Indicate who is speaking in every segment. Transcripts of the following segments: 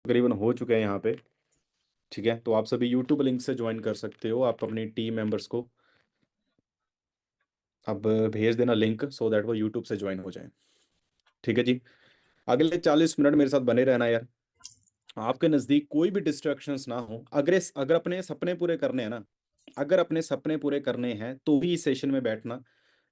Speaker 1: तकरीबन हो चुके हैं यहाँ पे। ठीक है, तो आप सभी यूट्यूब लिंक से ज्वाइन कर सकते हो। आप अपनी टीम मेंबर्स को अब भेज देना लिंक, सो दैट वो यूट्यूब से ज्वाइन हो जाए। ठीक है जी। अगले 40 मिनट मेरे साथ बने रहना यार। आपके नज़दीक कोई भी डिस्ट्रैक्शंस ना हो। अगर अपने सपने पूरे करने हैं ना, अगर अपने सपने पूरे करने हैं तो ही इस सेशन में बैठना,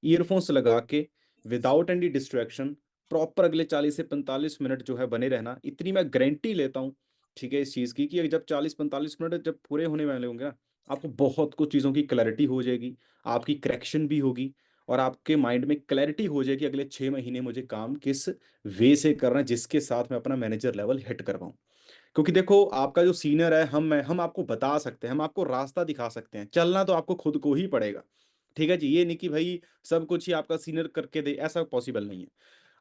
Speaker 1: ईयरफोन्स लगा के, विदाउट एनी डिस्ट्रैक्शन, प्रॉपर अगले 40 से 45 मिनट जो है बने रहना। इतनी मैं गारंटी लेता हूँ, ठीक है, इस चीज़ की कि जब 40-45 मिनट जब पूरे होने वाले होंगे ना, आपको बहुत कुछ चीज़ों की क्लैरिटी हो जाएगी, आपकी करेक्शन भी होगी, और आपके माइंड में क्लैरिटी हो जाएगी अगले 6 महीने मुझे काम किस वे से करना है, जिसके साथ मैं अपना मैनेजर लेवल हिट कर पाऊँ। क्योंकि देखो, आपका जो सीनियर है, हम आपको बता सकते हैं, हम आपको रास्ता दिखा सकते हैं, चलना तो आपको खुद को ही पड़ेगा। ठीक है जी, ये नहीं कि भाई सब कुछ ही आपका सीनियर करके दे, ऐसा पॉसिबल नहीं है।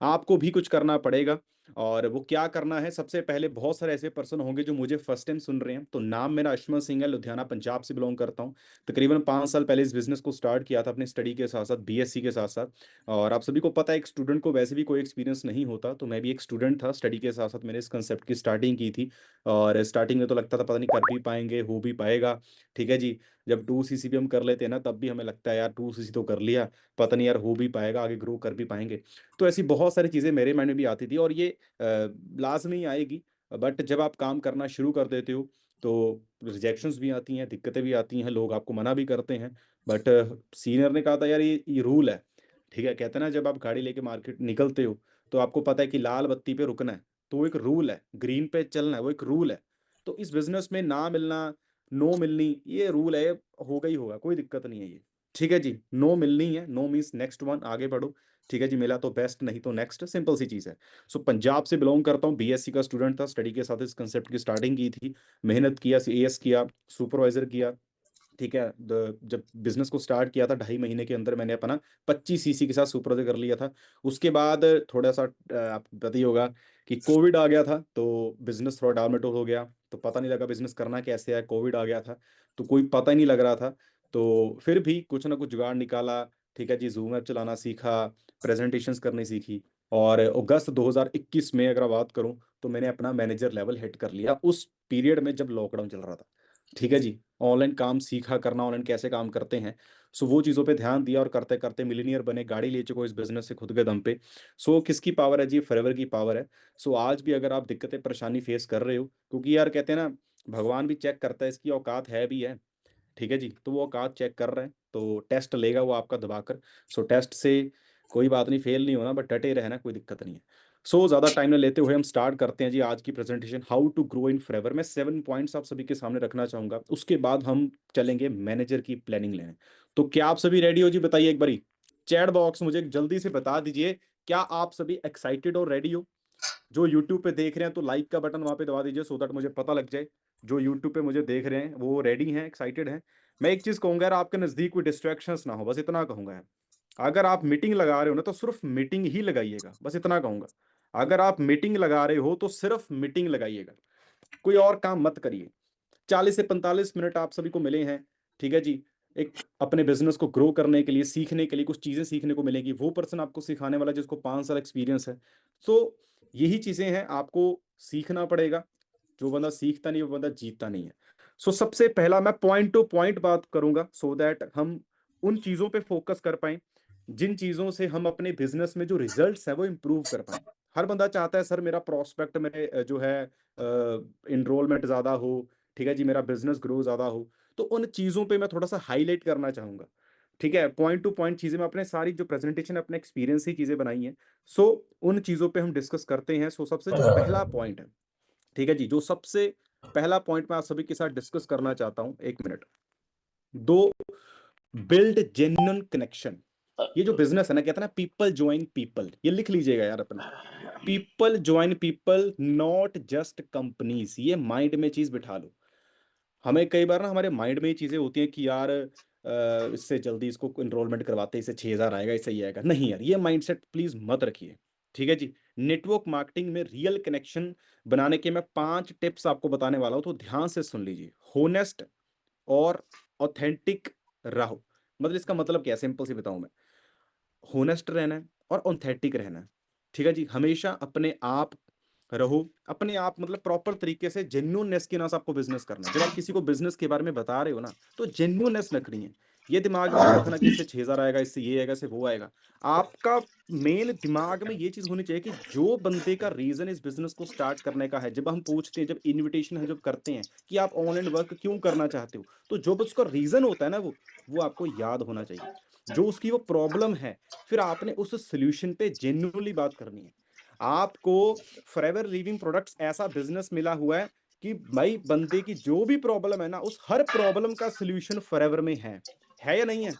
Speaker 1: आपको भी कुछ करना पड़ेगा। और वो क्या करना है, सबसे पहले बहुत सारे ऐसे पर्सन होंगे जो मुझे फर्स्ट टाइम सुन रहे हैं। तो नाम मेरा अशमत सिंह है, लुधियाना पंजाब से बिलोंग करता हूँ। तकरीबन 5 साल पहले इस बिजनेस को स्टार्ट किया था अपनी स्टडी के साथ साथ, बीएससी के साथ साथ। और आप सभी को पता है, एक स्टूडेंट को वैसे भी कोई एक्सपीरियंस नहीं होता, तो मैं भी एक स्टूडेंट था, स्टडी के साथ साथ मैंने इस कंसेप्ट की स्टार्टिंग की थी। और स्टार्टिंग में तो लगता था पता नहीं कर भी पाएंगे, हो भी पाएगा। ठीक है जी। जब 2 सीसी भी हम कर लेते हैं ना, तब भी हमें लगता है यार 2 सीसी तो कर लिया, पता नहीं यार हो भी पाएगा, आगे ग्रो कर भी पाएंगे। तो ऐसी बहुत सारी चीज़ें मेरे माइंड में भी आती थी, और ये लाज़मी आएगी। बट जब आप काम करना शुरू कर देते हो, तो रिजेक्शंस भी आती हैं, दिक्कतें भी आती हैं, लोग आपको मना भी करते हैं। बट सीनियर ने कहा था यार ये रूल है। ठीक है, कहते हैं ना, जब आप गाड़ी लेके मार्केट निकलते हो, तो आपको पता है कि लाल बत्ती पे रुकना है, तो वो एक रूल है, ग्रीन पे चलना है, वो एक रूल है। तो इस बिज़नेस में ना मिलना, नो मिलनी, ये रूल है, होगा ही होगा, कोई दिक्कत नहीं है ये। ठीक है जी, नो मिलनी है, नो मीन्स नेक्स्ट वन, आगे बढ़ो। ठीक है जी, मिला तो बेस्ट, नहीं तो नेक्स्ट, सिंपल सी चीज़ है। सो पंजाब से बिलोंग करता हूँ, बीएससी का स्टूडेंट था, स्टडी के साथ इस कंसेप्ट की स्टार्टिंग की थी, मेहनत किया, सीएएस किया, सुपरवाइजर किया। ठीक है, जब बिजनेस को स्टार्ट किया था, 2.5 महीने के अंदर मैंने अपना 25 सीसी के साथ सुपरवाइजर कर लिया था। उसके बाद थोड़ा सा आपको पता ही होगा कि कोविड आ गया था, तो बिजनेस थोड़ा डामाडोल हो गया, तो पता नहीं लगा बिजनेस करना कैसे है, कोविड आ गया था, तो कोई पता ही नहीं लग रहा था। तो फिर भी कुछ ना कुछ जुगाड़ निकाला। ठीक है जी, जूम ऐप चलाना सीखा, प्रेजेंटेशंस करनी सीखी। और अगस्त 2021 में अगर बात करूं, तो मैंने अपना मैनेजर लेवल हिट कर लिया उस पीरियड में जब लॉकडाउन चल रहा था। ठीक है जी, ऑनलाइन काम सीखा करना, ऑनलाइन कैसे काम करते हैं। सो वो चीज़ों पे ध्यान दिया, और करते करते मिलीनियर बने, गाड़ी ले चुके हो इस बिजनेस से खुद के दम पे। सो किसकी पावर है जी, फॉरएवर की पावर है। सो आज भी अगर आप दिक्कतें परेशानी फेस कर रहे हो, क्योंकि यार कहते हैं ना, भगवान भी चेक करता है इसकी औकात है भी है। ठीक है जी, तो वो औकात चेक कर रहे हैं, तो टेस्ट लेगा वो आपका दबाकर। सो टेस्ट से कोई बात नहीं, फेल नहीं होना, बट डटे रहना, कोई दिक्कत नहीं है। सो ज़्यादा टाइम न लेते हुए हम स्टार्ट करते हैं जी आज की presentation, how to grow in forever. मैं 7 पॉइंट्स आप सभी के सामने रखना चाहूँगा, उसके बाद हम चलेंगे मैनेजर की प्लानिंग लेने। तो क्या आप सभी रेडी हो जी, बताइए एक बारी। चैट बॉक्स मुझे जल्दी से बता दीजिए, क्या आप सभी एक्साइटेड और रेडी हो? जो यूट्यूब पे देख रहे हैं, तो लाइक का बटन वहाँ पे दबा दीजिए, सो दैट मुझे पता लग जाए जो यूट्यूब पे मुझे देख रहे हैं वो रेडी हैं, एक्साइटेड हैं। मैं एक चीज़ कहूँगा यार, आपके नज़दीक कोई डिस्ट्रैक्शंस ना हो, बस इतना कहूँगा यार। अगर आप मीटिंग लगा रहे हो ना, तो सिर्फ मीटिंग ही लगाइएगा, बस इतना कहूँगा। अगर आप मीटिंग लगा रहे हो, तो सिर्फ मीटिंग लगाइएगा, कोई और काम मत करिए। 40 से 45 मिनट आप सभी को मिले हैं। ठीक है जी, एक अपने बिजनेस को ग्रो करने के लिए, सीखने के लिए, कुछ चीज़ें सीखने को मिलेगी, वो पर्सन आपको सिखाने वाला जिसको 5 साल एक्सपीरियंस है। सो यही चीज़ें हैं, आपको सीखना पड़ेगा। जो बंदा सीखता नहीं, वो बंदा जीतता नहीं है। सो सबसे पहला मैं पॉइंट टू पॉइंट बात करूंगा, सो दैट हम उन चीज़ों पे फोकस कर पाएँ, जिन चीज़ों से हम अपने बिज़नेस में जो रिज़ल्ट्स हैं वो इम्प्रूव कर पाएँ। हर बंदा चाहता है सर मेरा प्रॉस्पेक्ट में जो है एनरोलमेंट ज़्यादा हो, ठीक है जी, मेरा बिज़नेस ग्रो ज़्यादा हो। तो उन चीज़ों पे मैं थोड़ा-सा हाइलाइट करना चाहूँगा। ठीक है? पॉइंट टू पॉइंट चीज़ें मैं अपने सारी जो प्रेज़ेंटेशन अपने एक्सपीरियंस से ही चीज़ें बनाई हैं। सो उन चीज़ों पे हम डिस्कस करते हैं। सो सबसे जो पहला पॉइंट है, ठीक है जी, जो सबसे पहला पॉइंट मैं आप सभी के साथ डिस्कस करना चाहता हूँ, 1 मिनट। 2, build genuine connection. ये जो बिज़नेस है ना, कहते हैं ना पीपल जॉइन पीपल, ये लिख लीजिएगा यार अपना। People join people, not just companies, ये माइंड में चीज़ बिठा लो। हमें कई बार ना हमारे माइंड में ये चीज़ें होती हैं कि यार इससे जल्दी इसको एनरोलमेंट करवाते हैं, इससे 6,000 आएगा, इससे ये आएगा। नहीं यार, ये माइंडसेट प्लीज़ मत रखिए। ठीक है जी? नेटवर्क मार्केटिंग में रियल कनेक्शन बनाने के मैं 5 टिप्स आपको बताने वाला हूँ, तो ध्यान से सुन लीजिए। होनेस्ट और ऑथेंटिक रहो। मतलब इसका मतलब क्या है? सिंपल सी बताऊँ मैं। होनेस्ट रहना है और ऑथेंटिक रहना है। ठीक है जी? हमेशा अपने आप रहो अपने आप, मतलब प्रॉपर तरीके से जेन्युइननेस के साथ आपको बिजनेस करना है। जब आप किसी को बिजनेस के बारे में बता रहे हो ना, तो जेन्युइननेस रखनी है। ये दिमाग में नहीं रखना कि इससे 6,000 आएगा, इससे ये आएगा, इससे वो आएगा। आपका मेन दिमाग में ये चीज होनी चाहिए कि जो बंदे का रीजन इस बिजनेस को स्टार्ट करने का है, जब हम पूछते हैं, जब इनविटेशन है, जब करते हैं कि आप ऑनलाइन वर्क क्यों करना चाहते हो, तो जो उसका रीजन होता है ना, वो आपको याद होना चाहिए, जो उसकी वो प्रॉब्लम है। फिर आपने उस सोल्यूशन पे जेन्युइनली बात करनी है। आपको फॉरएवर लिविंग प्रोडक्ट्स ऐसा बिजनेस मिला हुआ है कि भाई बंदे की जो भी प्रॉब्लम है ना, उस हर प्रॉब्लम का सोल्यूशन फॉरएवर में है या नहीं है?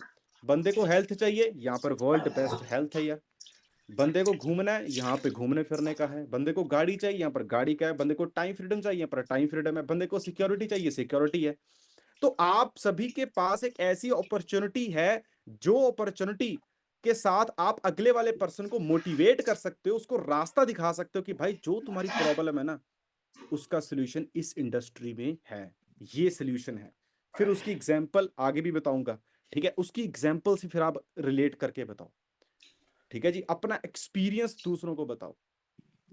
Speaker 1: बंदे को हेल्थ चाहिए, यहाँ पर वर्ल्ड बेस्ट हेल्थ है यार। बंदे को घूमना है, यहाँ पे घूमने फिरने का है। बंदे को गाड़ी चाहिए, यहाँ पर गाड़ी का है। बंदे को टाइम फ्रीडम चाहिए, यहाँ पर टाइम फ्रीडम है। बंदे को सिक्योरिटी चाहिए, सिक्योरिटी है। तो आप सभी के पास एक ऐसी अपॉर्चुनिटी है, जो अपॉर्चुनिटी के साथ आप अगले वाले पर्सन को मोटिवेट कर सकते हो, उसको रास्ता दिखा सकते हो कि भाई जो तुम्हारी प्रॉब्लम है ना, उसका सॉल्यूशन इस इंडस्ट्री में है, ये सॉल्यूशन है। फिर उसकी एग्जांपल आगे भी बताऊंगा, ठीक है? उसकी एग्जांपल से फिर आप रिलेट करके बताओ, ठीक है जी? अपना एक्सपीरियंस दूसरों को बताओ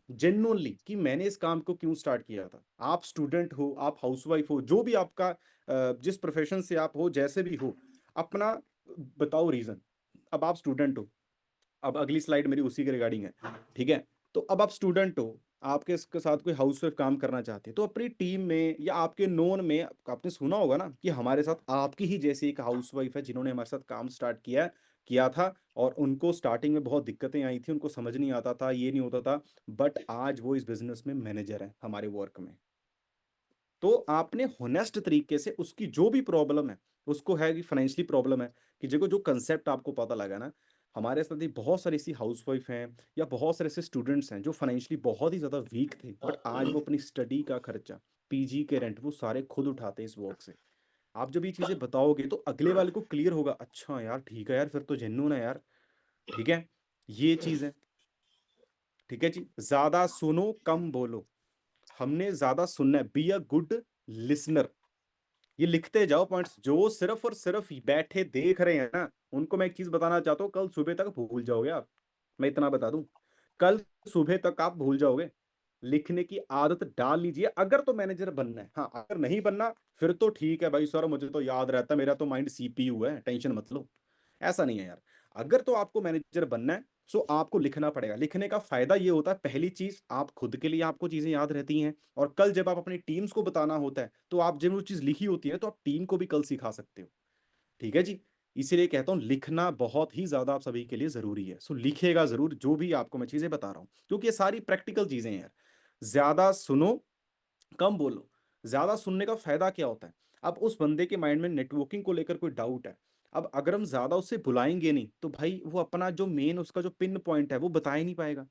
Speaker 1: जेन्युइनली कि मैंने इस काम को क्यों स्टार्ट किया था। आप स्टूडेंट हो, आप हाउसवाइफ हो, जो भी आपका जिस प्रोफेशन से आप हो, जैसे भी हो, अपना बताओ रीजन। अब आप स्टूडेंट हो, अब अगली स्लाइड मेरी उसी के रिगार्डिंग है, ठीक है? तो अब आप स्टूडेंट हो, आपके इसके साथ कोई हाउसवाइफ काम करना चाहती है, तो अपनी टीम में या आपके नोन में आपने सुना होगा ना कि हमारे साथ आपकी ही जैसी एक हाउसवाइफ है, जिन्होंने हमारे साथ काम स्टार्ट किया था, और उनको स्टार्टिंग में बहुत दिक्कतें आई थी, उनको समझ नहीं आता था, ये नहीं होता था, बट आज वो इस बिजनेस में मैनेजर है हमारे वर्क में। तो आपने होनेस्ट तरीके से उसकी जो भी प्रॉब्लम है, उसको है कि फाइनेंशियली प्रॉब्लम है, कि देखो जो कंसेप्ट आपको पता लगा ना, हमारे साथ ही बहुत सारी ऐसी हाउसवाइफ हैं या बहुत सारे ऐसे स्टूडेंट्स हैं जो फाइनेंशियली बहुत ही ज़्यादा वीक थे, बट आज वो अपनी स्टडी का खर्चा, पीजी के रेंट, वो सारे खुद उठाते हैं इस वर्क से। आप जब ये चीज़ें बताओगे तो अगले वाले को क्लियर होगा, अच्छा यार ठीक है यार, फिर तो जेन्युइन है यार, ठीक है? ये चीज़ है, ठीक है जी? ज़्यादा सुनो कम बोलो। हमने ज़्यादा सुनना है, बी अ गुड लिसनर। ये लिखते जाओ पॉइंट्स, जो सिर्फ और सिर्फ बैठे देख रहे हैं ना, उनको मैं एक चीज बताना चाहता हूँ, कल सुबह तक भूल जाओगे आप। मैं इतना बता दूं, कल सुबह तक आप भूल जाओगे। लिखने की आदत डाल लीजिए, अगर तो मैनेजर बनना है। हाँ, अगर नहीं बनना, फिर तो ठीक है भाई सर, मुझे तो याद रहता है, मेरा तो माइंड सीपीयू है, टेंशन मत लो। ऐसा नहीं है यार। अगर तो आपको मैनेजर बनना है, सो आपको लिखना पड़ेगा। लिखने का फायदा ये होता है, पहली चीज, आप खुद के लिए आपको चीजें याद रहती हैं, और कल जब आप अपनी टीम्स को बताना होता है, तो आप जब वो चीज लिखी होती है तो आप टीम को भी कल सिखा सकते हो, ठीक है जी? इसीलिए कहता हूं, लिखना बहुत ही ज्यादा आप सभी के लिए जरूरी है। सो लिखेगा जरूर जो भी आपको मैं चीजें बता रहा हूं, क्योंकि ये सारी प्रैक्टिकल चीजें हैं यार। ज्यादा सुनो, कम बोलो। ज्यादा सुनने का फायदा क्या होता है? अब उस बंदे के माइंड में नेटवर्किंग को लेकर कोई डाउट है, अब अगर हम ज्यादा उससे बुलाएंगे नहीं, तो भाई वो अपना जो मेन उसका जो पिन पॉइंट है वो बता ही नहीं पाएगा।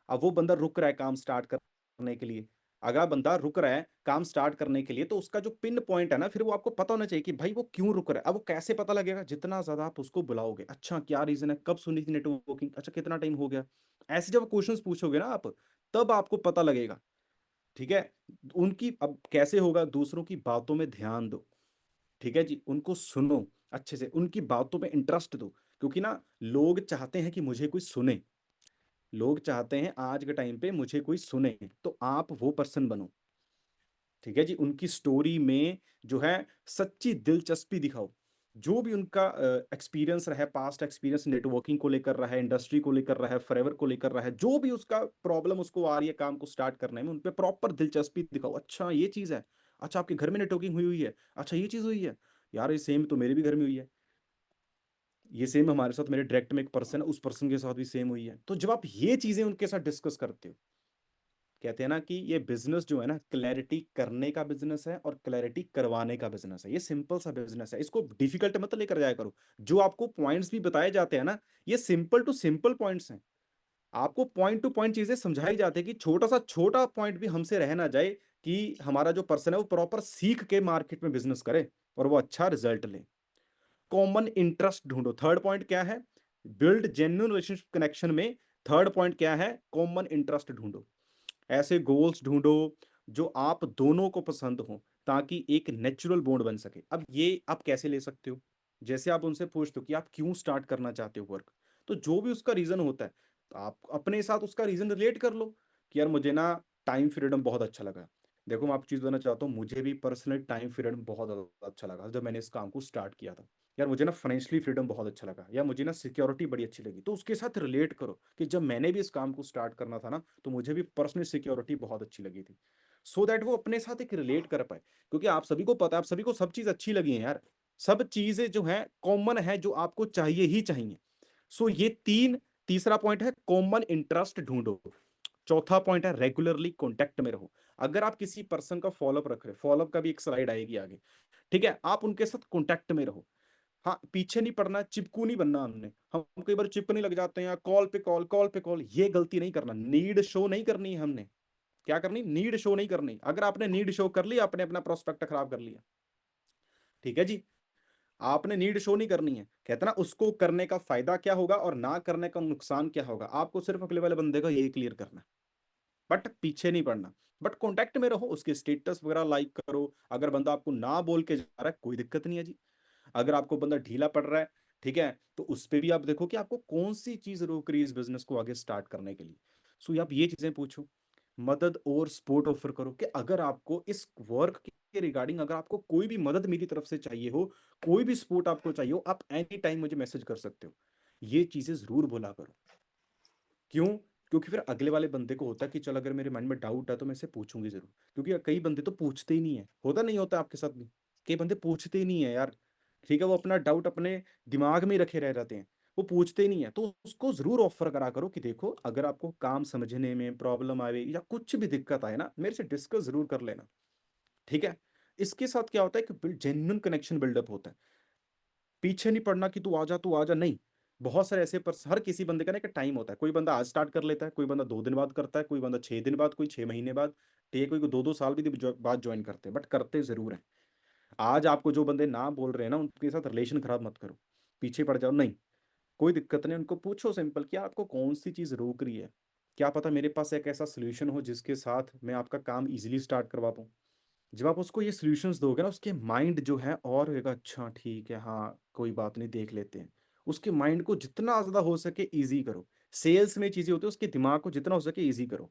Speaker 1: अब वो बंदा रुक रहा है काम स्टार्ट करने के लिए, अगर बंदा रुक रहा है काम स्टार्ट करने के लिए, तो उसका जो पिन पॉइंट है ना, फिर वो आपको पता होना चाहिए कि भाई वो क्यों रुक रहा है। अब वो कैसे पता लगेगा? जितना ज्यादा आप उसको बुलाओगे, अच्छा क्या रीजन है, कब सुनी थी नेटवर्किंग, अच्छा कितना टाइम हो गया, ऐसे जब क्वेश्चंस पूछोगे ना आप, तब आपको पता लगेगा, ठीक है? उनकी अब कैसे होगा, दूसरों की बातों में ध्यान दो, ठीक है जी? उनको सुनो अच्छे से, उनकी बातों में इंटरेस्ट दो, क्योंकि ना लोग चाहते हैं कि मुझे कोई सुने। लोग चाहते हैं आज के टाइम पे मुझे कोई सुने, तो आप वो पर्सन बनो, ठीक है जी? उनकी स्टोरी में जो है सच्ची दिलचस्पी दिखाओ। जो भी उनका एक्सपीरियंस रहा है, पास्ट एक्सपीरियंस नेटवर्किंग को लेकर रहा है, इंडस्ट्री को लेकर रहा है, फॉरएवर को लेकर रहा है, जो भी उसका प्रॉब्लम उसको आ रही है काम को स्टार्ट करने में, उन पे प्रॉपर दिलचस्पी दिखाओ। अच्छा ये चीज़ है, अच्छा आपके घर में नेटवर्किंग हुई हुई है, अच्छा ये चीज़ हुई है, यार ये सेम तो मेरे भी घर में हुई है, ये सेम हमारे साथ, मेरे डायरेक्ट में एक पर्सन है, उस पर्सन के साथ भी सेम हुई है। तो जब आप ये चीज़ें उनके साथ डिस्कस करते हो, कहते हैं ना कि ये बिजनेस जो है ना, क्लैरिटी करने का बिजनेस है और क्लैरिटी करवाने का बिजनेस है। ये सिंपल सा बिजनेस है, इसको डिफिकल्ट मत लेकर जाया करो। जो आपको पॉइंट्स भी बताए जाते हैं ना, ये सिंपल टू सिंपल पॉइंट्स हैं। आपको पॉइंट टू पॉइंट चीजें समझाई जाती है कि छोटा सा छोटा पॉइंट भी हमसे रह ना जाए, कि हमारा जो पर्सन है वो प्रॉपर सीख के मार्केट में बिजनेस करे और वो अच्छा रिजल्ट ले। कॉमन इंटरेस्ट ढूंढो, थर्ड पॉइंट क्या है? बिल्ड जेन्युइन रिलेशनशिप कनेक्शन में थर्ड पॉइंट क्या है? कॉमन इंटरेस्ट ढूंढो। ऐसे गोल्स ढूंढो जो आप दोनों को पसंद हो, ताकि एक नेचुरल बॉन्ड बन सके। अब ये आप कैसे ले सकते हो? जैसे आप उनसे पूछते हो कि आप क्यों स्टार्ट करना चाहते हो वर्क, तो जो भी उसका रीजन होता है, तो आप अपने साथ उसका रीजन रिलेट कर लो कि यार मुझे ना टाइम फ्रीडम बहुत अच्छा लगा। देखो मैं आपको चीज़ बताना चाहता हूँ, मुझे भी पर्सनली टाइम फ्रीडम बहुत ज़्यादा अच्छा लगा जब मैंने इस काम को स्टार्ट किया था। यार मुझे ना फाइनेंशियली फ्रीडम बहुत अच्छा लगा, या मुझे ना सिक्योरिटी बड़ी अच्छी लगी। तो उसके साथ रिलेट करो कि जब मैंने भी इस काम को स्टार्ट करना था ना, तो मुझे भी पर्सनली सिक्योरिटी बहुत अच्छी लगी थी। सो दैट वो अपने साथ एक रिलेट कर पाए, क्योंकि आप सभी को पता है, आप सभी को सब चीज़ अच्छी लगी है यार। सब चीज़ें जो है कॉमन है, जो आपको चाहिए ही चाहिए। सो ये तीन, तीसरा पॉइंट है कॉमन इंटरेस्ट ढूंढो। चौथा पॉइंट है रेगुलरली कांटेक्ट में रहो। अगर आप किसी पर्सन का फॉलोअप रख रहे हो, फॉलोअप का भी एक स्लाइड आएगी आगे, ठीक है, आप उनके साथ कांटेक्ट में रहो। हाँ, पीछे नहीं पड़ना, चिपकू नहीं बनना हमने। हम कई बार चिपकने लग जाते हैं, कॉल पे कॉल, कॉल पे कॉल, ये गलती नहीं करना। नीड शो नहीं करनी है हमने। क्या करनी? नीड शो नहीं करनी। अगर आपने नीड शो कर ली, आपने अपना प्रोस्पेक्ट खराब कर लिया। ठीक है जी, आपने नीड शो नहीं करनी है। कहते ना, उसको करने का फायदा क्या होगा और ना करने का नुकसान क्या होगा, आपको सिर्फ अगले वाले बंदे का यही क्लियर करना है। बट पीछे नहीं पड़ना। बट कांटेक्ट में रहो, उसके स्टेटस वगैरह लाइक करो। अगर बंदा आपको ना बोल के जा रहा है, कोई दिक्कत नहीं है जी। अगर आपको बंदा ढीला पड़ रहा है, ठीक है, तो उस पे भी आप देखो कि आपको कौन सी चीज रोक रही है इस बिजनेस को आगे स्टार्ट करने के लिए। सो आप ये चीजें पूछो, मदद और सपोर्ट ऑफर करो कि अगर आपको इस वर्क के रिगार्डिंग, अगर आपको कोई भी मदद मेरी तरफ से चाहिए हो, कोई भी सपोर्ट आपको चाहिए हो, आप एनी टाइम मुझे मैसेज कर सकते हो। ये चीजें जरूर बोला करो। क्यों? क्योंकि फिर अगले वाले बंदे को होता है कि चल, अगर मेरे माइंड में डाउट है तो मैं इसे पूछूंगी जरूर। क्योंकि कई बंदे तो पूछते ही नहीं है, होता नहीं होता आपके साथ भी? कई बंदे पूछते ही नहीं है यार। ठीक है, वो अपना डाउट अपने दिमाग में ही रखे रह जाते हैं, वो पूछते ही नहीं है। तो उसको जरूर ऑफर करा करो कि देखो, अगर आपको काम समझने में प्रॉब्लम आए या कुछ भी दिक्कत आए ना, मेरे से डिस्कस जरूर कर लेना। ठीक है, इसके साथ क्या होता है कि जेन्युइन कनेक्शन बिल्डअप होता है। पीछे नहीं पड़ना कि तू आजा, तू आजा, नहीं। बहुत सारे ऐसे पर हर किसी बंदे का ना एक टाइम होता है। कोई बंदा आज स्टार्ट कर लेता है, कोई बंदा 2 दिन बाद करता है, कोई बंदा 6 दिन बाद, कोई 6 महीने बाद, ठीक है, कोई 2-2 साल भी बाद ज्वाइन करते हैं, बट करते जरूर हैं। आज आपको जो बंदे ना बोल रहे हैं ना, उनके साथ रिलेशन खराब मत करो, पीछे पड़ जाओ, नहीं। कोई दिक्कत नहीं, उनको पूछो सिंपल, क्या आपको कौन सी चीज़ रोक रही है। क्या पता मेरे पास एक ऐसा सोल्यूशन हो जिसके साथ मैं आपका काम इजीली स्टार्ट करवा पाऊँ। जब आप उसको ये सॉल्यूशंस दोगे ना, उसके माइंड जो है और होगा, अच्छा ठीक है, हाँ कोई बात नहीं, देख लेते हैं। उसके माइंड को जितना ज़्यादा हो सके इजी करो। सेल्स में चीज़ें होती है, उसके दिमाग को जितना हो सके इजी करो।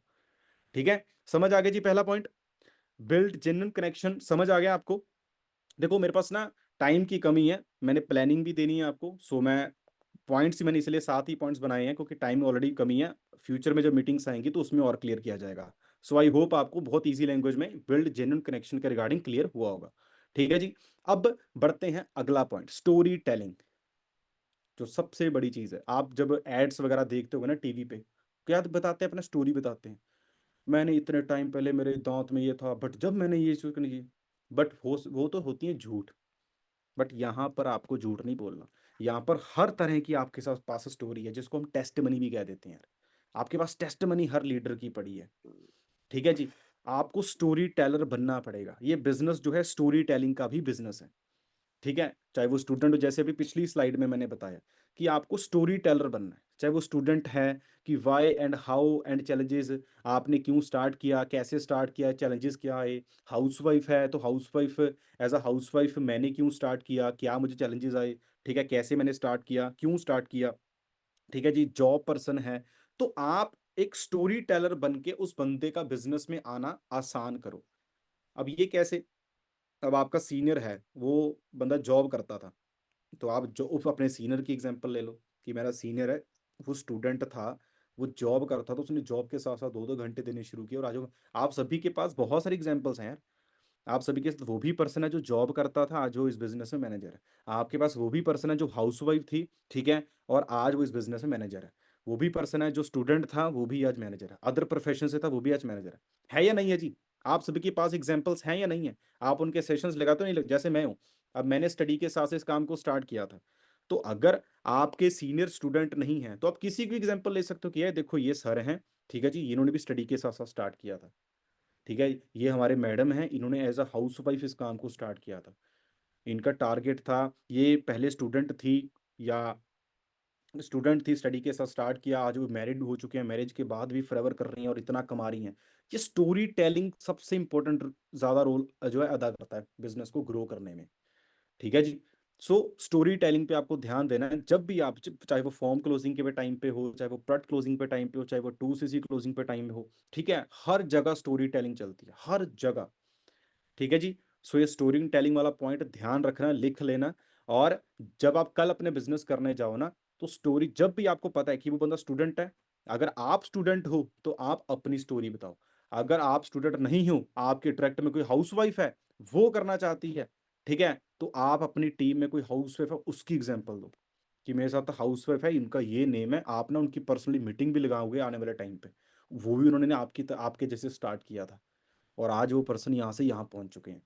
Speaker 1: ठीक है, समझ आ गया जी पहला पॉइंट? बिल्ड जेन्युइन कनेक्शन, समझ आ गया आपको? देखो मेरे पास ना टाइम की कमी है, मैंने प्लानिंग भी देनी है आपको, सो मैं पॉइंट्स मैंने इसलिए 7 ही पॉइंट्स बनाए हैं, क्योंकि टाइम ऑलरेडी कमी है। फ्यूचर में जब मीटिंग्स आएंगी तो उसमें और क्लियर किया जाएगा। सो आई होप आपको बहुत ईजी लैंग्वेज में बिल्ड जेन्युइन कनेक्शन के रिगार्डिंग क्लियर हुआ होगा। ठीक है जी, अब बढ़ते हैं अगला पॉइंट, स्टोरी टेलिंग। जो सबसे बड़ी चीज़ है, आप जब एड्स वगैरह देखते हो ना टीवी पे, क्या बताते हैं? अपना स्टोरी बताते हैं। मैंने इतने टाइम पहले मेरे दांत में ये था, बट जब मैंने ये चीज़ की, बट वो तो होती है झूठ। बट यहाँ पर आपको झूठ नहीं बोलना। यहाँ पर हर तरह की आपके साथ पास स्टोरी है, जिसको हम टेस्ट मनी भी कह देते हैं यार। आपके पास टेस्ट मनी हर लीडर की पड़ी है। ठीक है जी, आपको स्टोरी टेलर बनना पड़ेगा। ये बिजनेस जो है स्टोरी टेलिंग का भी बिजनेस है। ठीक है, चाहे वो स्टूडेंट हो, जैसे अभी पिछली स्लाइड में मैंने बताया कि आपको स्टोरी टेलर बनना है। चाहे वो स्टूडेंट है, कि why and how and challenges, आपने क्यों स्टार्ट किया, कैसे स्टार्ट किया, चैलेंजेस क्या आए। हाउसवाइफ है तो हाउसवाइफ, एज अ हाउसवाइफ मैंने क्यों स्टार्ट किया, क्या मुझे चैलेंजेस आए, ठीक है, कैसे मैंने स्टार्ट किया, क्यों स्टार्ट किया। ठीक है जी, जॉब पर्सन है, तो आप एक स्टोरी टेलर बन के उस बंदे का बिजनेस में आना आसान करो। अब ये कैसे? अब आपका सीनियर है, वो बंदा जॉब करता था, तो आप जो उस अपने सीनियर की एग्जांपल ले लो कि मेरा सीनियर है, वो स्टूडेंट था, वो जॉब करता था, उसने जॉब के साथ साथ 2-2 घंटे देने शुरू किए, और आज आप सभी के पास बहुत सारे एग्जांपल्स हैं यार। आप सभी के साथ वो भी पर्सन है जो जॉब करता था, आज वो इस बिजनेस में मैनेजर है। आपके पास वो भी पर्सन है जो हाउसवाइफ थी, ठीक है, और आज वो इस बिजनेस में मैनेजर है। वो भी पर्सन है जो स्टूडेंट था, वो भी आज मैनेजर है। अदर प्रोफेशन से था, वो भी आज मैनेजर है या नहीं है जी? आप सभी के पास एग्जाम्पल्स हैं या नहीं है? आप उनके सेशंस लगा तो नहीं जैसे मैं हूँ। अब मैंने स्टडी के साथ से इस काम को स्टार्ट किया था। तो अगर आपके सीनियर स्टूडेंट नहीं है, तो आप किसी भी एग्जाम्पल ले सकते हो कि ये देखो, ये सर हैं, ठीक है जी, इन्होंने भी स्टडी के साथ साथ स्टार्ट किया था। ठीक है, ये हमारे मैडम हैं, इन्होंने एज अ हाउस वाइफ इस काम को स्टार्ट किया था। इनका टारगेट था, ये पहले स्टूडेंट थी, या स्टूडेंट थी, स्टडी के साथ स्टार्ट किया, आज वो मैरिड हो चुके हैं, मैरिज के बाद भी फॉरएवर कर रही हैं और इतना कमा रही हैं। ये स्टोरी टेलिंग सबसे इंपॉर्टेंट ज़्यादा रोल जो है अदा करता है बिजनेस को ग्रो करने में। ठीक है जी, सो स्टोरी टेलिंग पे आपको ध्यान देना है जब भी आप, चाहे वो फॉर्म क्लोजिंग के टाइम पे हो, चाहे वो प्रोडक्ट क्लोजिंग पे टाइम पे हो, चाहे वो 2CC क्लोजिंग पे टाइम पे हो, ठीक है, हर जगह स्टोरी टेलिंग चलती है, हर जगह। ठीक है जी। सो ये स्टोरी टेलिंग वाला पॉइंट ध्यान रखना, लिख लेना। और जब आप कल अपने बिजनेस करने जाओ ना, तो स्टोरी, जब भी आपको पता है कि वो बंदा स्टूडेंट है, अगर आप स्टूडेंट हो तो आप अपनी स्टोरी बताओ। अगर आप स्टूडेंट नहीं हो, आपके ट्रैक्ट में कोई हाउसवाइफ है, वो करना चाहती है, ठीक है, तो आप अपनी टीम में कोई हाउसवाइफ है उसकी एग्जाम्पल दो कि मेरे साथ हाउसवाइफ है, इनका ये नेम है। आप ना उनकी पर्सनली मीटिंग भी लगाओगे आने वाले टाइम पे, वो भी उन्होंने आपके जैसे स्टार्ट किया था, और आज वो पर्सन यहाँ से यहाँ पहुंच चुके हैं।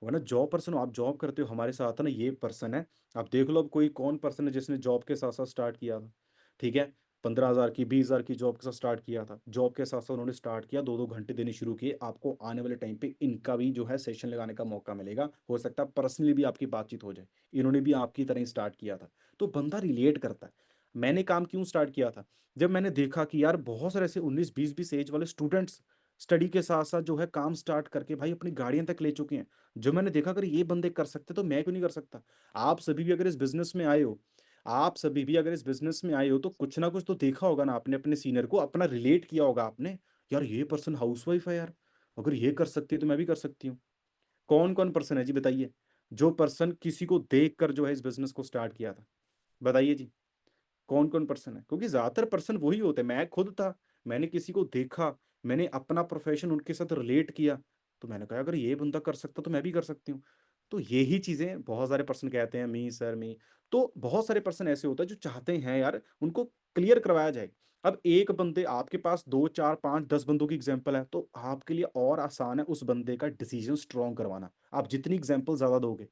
Speaker 1: वरना जॉब पर्सन, आप जॉब करते हो हमारे साथ है ना, ये पर्सन है, आप देख लो अब कोई कौन पर्सन है जिसने जॉब के साथ साथ स्टार्ट किया था। ठीक है, 15,000 की 20,000 की जॉब के साथ स्टार्ट किया था, जॉब के साथ साथ उन्होंने स्टार्ट किया, 2-2 घंटे देने शुरू किए। आपको आने वाले टाइम पे इनका भी जो है सेशन लगाने का मौका मिलेगा, हो सकता है पर्सनली भी आपकी बातचीत हो जाए, इन्होंने भी आपकी तरह ही स्टार्ट किया था। तो बंदा रिलेट करता है। मैंने काम क्यों स्टार्ट किया था, जब मैंने देखा कि यार बहुत सारे ऐसे 19-20 एज वाले स्टूडेंट्स स्टडी के साथ साथ जो है काम स्टार्ट करके भाई अपनी गाड़ियां तक ले चुके हैं। जो मैंने देखा, अगर ये बंदे कर सकते तो मैं क्यों नहीं कर सकता। आप सभी भी अगर इस बिजनेस में आए हो, आप सभी भी अगर इस बिजनेस में आए हो, तो कुछ ना कुछ तो देखा होगा ना आपने, अपने सीनियर को अपना रिलेट किया होगा आपने, यार ये पर्सन हाउसवाइफ है यार, अगर ये कर सकती है तो मैं भी कर सकती हूँ। कौन कौन पर्सन है जी बताइए, जो पर्सन किसी को देख कर जो है इस बिजनेस को स्टार्ट किया था, बताइए जी। कौन कौन पर्सन है, क्योंकि ज्यादातर पर्सन वही होते हैं। मैं खुद था, मैंने किसी को देखा, मैंने अपना प्रोफेशन उनके साथ रिलेट किया, तो मैंने कहा अगर ये बंदा कर सकता तो मैं भी कर सकती हूँ। तो यही चीजें बहुत सारे पर्सन कहते हैं, मी सर मी। तो बहुत सारे पर्सन ऐसे होते हैं जो चाहते हैं यार उनको क्लियर करवाया जाए। अब एक बंदे, आपके पास 2 4 5 10 बंदों की एग्जाम्पल है, तो आपके लिए और आसान है उस बंदे का डिसीजन स्ट्रॉन्ग करवाना। आप जितनी एग्जाम्पल ज्यादा दोगे,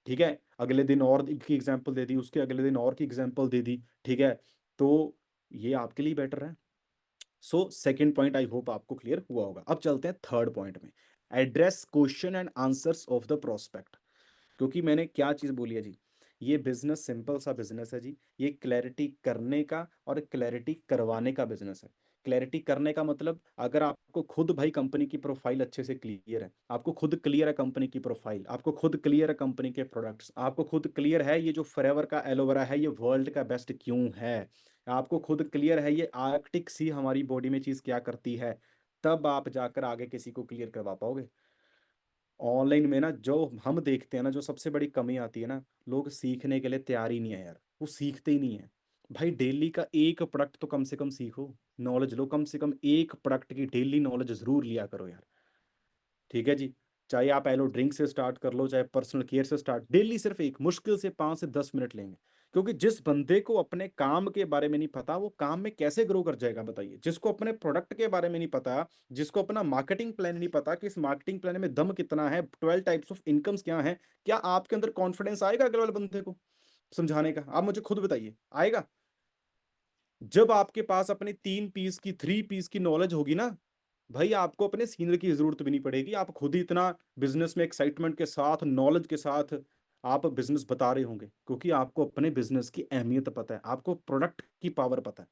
Speaker 1: ठीक है, अगले दिन और की एग्जाम्पल दे दी, उसके अगले दिन और की एग्जाम्पल दे दी, ठीक है, तो ये आपके लिए बेटर है। So second point I hope आपको क्लियर हुआ होगा। अब चलते हैं थर्ड पॉइंट में, address question and answers of the prospect. क्योंकि मैंने क्या चीज बोली है जी, ये बिजनेस सिंपल सा बिजनेस है जी, ये क्लैरिटी करने का और क्लैरिटी करवाने का बिजनेस है। क्लैरिटी करने का मतलब, अगर आपको खुद भाई कंपनी की प्रोफाइल अच्छे से क्लियर है, आपको खुद क्लियर है कंपनी की प्रोफाइल, आपको खुद क्लियर है कंपनी के प्रोडक्ट्स, आपको खुद क्लियर है ये जो फॉरएवर का एलोवेरा है ये वर्ल्ड का बेस्ट क्यों है, आपको खुद क्लियर है ये आर्कटिक सी हमारी बॉडी में चीज क्या करती है, तब आप जाकर आगे किसी को क्लियर करवा पाओगे। ऑनलाइन में ना जो हम देखते हैं ना, जो सबसे बड़ी कमी आती है ना, लोग सीखने के लिए तैयार ही नहीं है यार, वो सीखते ही नहीं है। भाई डेली का एक प्रोडक्ट तो कम से कम सीखो, नॉलेज लो, कम से कम एक प्रोडक्ट की डेली नॉलेज जरूर लिया करो यार। ठीक है जी। चाहे आप एलो ड्रिंक से स्टार्ट कर लो, चाहे पर्सनल केयर से स्टार्ट, डेली सिर्फ एक, मुश्किल से 5 से 10 मिनट लेंगे। क्योंकि जिस बंदे को अपने काम के बारे में नहीं पता, वो काम में कैसे ग्रो कर जाएगा बताइए। जिसको अपने प्रोडक्ट के बारे में नहीं पता, जिसको अपना मार्केटिंग प्लान नहीं पता कि इस मार्केटिंग प्लान में दम कितना है, 12 टाइप्स ऑफ इनकम्स क्या है, क्या आपके अंदर कॉन्फिडेंस आएगा अगले वाले बंदे को समझाने का? आप मुझे खुद बताइए, आएगा? जब आपके पास अपनी 3 पीस की, 3 पीस की नॉलेज होगी ना, भाई आपको अपने सीनियर की जरूरत भी नहीं पड़ेगी, आप खुद ही इतना बिजनेस में एक्साइटमेंट के साथ, नॉलेज के साथ आप बिजनेस बता रहे होंगे, क्योंकि आपको अपने बिजनेस की अहमियत पता है, आपको प्रोडक्ट की पावर पता है।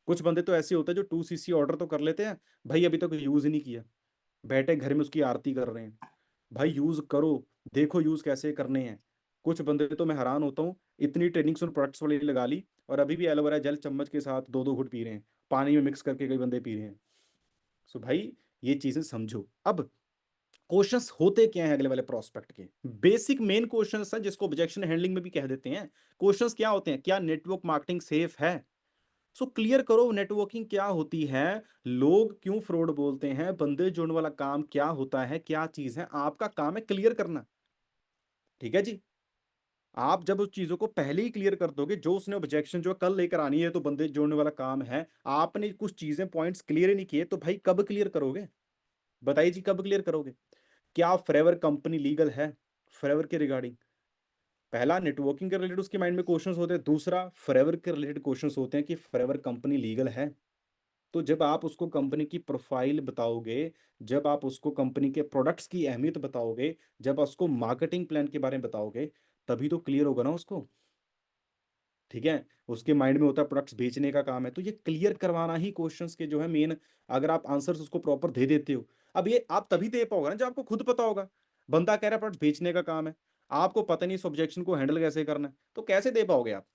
Speaker 1: कुछ बंदे तो ऐसे होते हैं जो 2CC ऑर्डर तो कर लेते हैं, भाई अभी तक यूज ही नहीं किया, बैठे घर में उसकी आरती कर रहे हैं। भाई यूज करो, देखो यूज कैसे करने हैं। कुछ बंदे तो मैं हैरान होता हूँ, इतनी ट्रेनिंग्स उन प्रोडक्ट्स वाली लगा ली, और अभी भी एलोवेरा जेल चम्मच के साथ 2-2 घुट पी रहे हैं, पानी में मिक्स करके कई बंदे पी रहे हैं। सो भाई ये चीजें समझो। अब क्वेश्चंस होते क्या हैं अगले वाले प्रोस्पेक्ट के, बेसिक मेन क्वेश्चंस हैं जिसको ऑब्जेक्शन हैंडलिंग में भी कह देते हैं। क्वेश्चंस क्या होते हैं, क्या नेटवर्क मार्केटिंग सेफ है? सो क्लियर करो नेटवर्किंग क्या होती है, लोग क्यों फ्रॉड बोलते हैं, बंदे जोड़ने वाला काम क्या होता है, क्या चीज है, आपका काम है क्लियर करना। ठीक है जी। आप जब उस चीजों को पहले ही क्लियर कर दोगे, जो उसने ऑब्जेक्शन जो कल लेकर आनी है तो बंदे जोड़ने वाला काम है, आपने कुछ चीजें पॉइंट्स क्लियर ही नहीं किए, तो भाई कब क्लियर करोगे? बताइए जी, कब क्लियर करोगे? क्या फॉरएवर कंपनी लीगल है? फॉरएवर के रिगार्डिंग, पहला नेटवर्किंग के रिलेटेड उसके माइंड में क्वेश्चंस होते हैं, दूसरा फॉरएवर के रिलेटेड क्वेश्चंस होते हैं कि फॉरएवर कंपनी लीगल है। तो जब आप उसको कंपनी की प्रोफाइल बताओगे, जब आप उसको कंपनी के प्रोडक्ट्स की अहमियत बताओगे, जब आप उसको मार्केटिंग प्लान के बारे में बताओगे, तभी तो क्लियर होगा ना उसको। ठीक है, उसके माइंड में होता है प्रोडक्ट्स बेचने का काम है, तो ये क्लियर करवाना ही क्वेश्चंस के जो है मेन। अगर आप आंसर्स उसको प्रॉपर दे देते हो, अब ये आप तभी दे पाओगे ना जब आपको खुद पता होगा। बंदा कह रहा है प्रोडक्ट बेचने का काम है, आपको पता नहीं इस ऑब्जेक्शन को हैंडल कैसे करना है, तो कैसे दे पाओगे आप?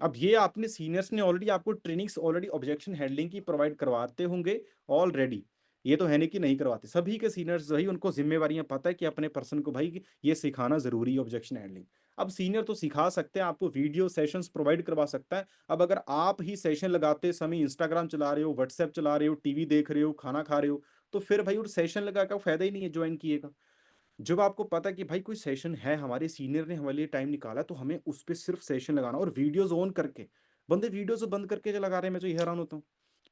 Speaker 1: अब ये आपने सीनियर्स ने ऑलरेडी आपको ट्रेनिंग्स ऑलरेडी ऑब्जेक्शन हैंडलिंग की प्रोवाइड करवाते होंगे ऑलरेडी। ये तो है नहीं कि नहीं करवाते, सभी के सीनियर्स भाई उनको जिम्मेवारियां पता है कि अपने पर्सन को भाई कि ये सिखाना जरूरी है ऑब्जेक्शन हैंडलिंग। अब सीनियर तो सिखा सकते हैं, आपको वीडियो सेशंस प्रोवाइड करवा सकता है। अब अगर आप ही सेशन लगाते समय इंस्टाग्राम चला रहे हो, व्हाट्सएप चला रहे हो, टीवी देख रहे हो, खाना खा रहे हो, तो फिर भाई वो सेशन लगा का फायदा ही नहीं है ज्वाइन किए का। जब आपको पता है कि भाई कोई सेशन है, हमारे सीनियर ने हमारे लिए टाइम निकाला, तो हमें उस पे सिर्फ सेशन लगाना और वीडियोस ऑन करके। बंदे वीडियोस बंद करके लगा रहे हैं, मैं तो ये हैरान होता हूँ।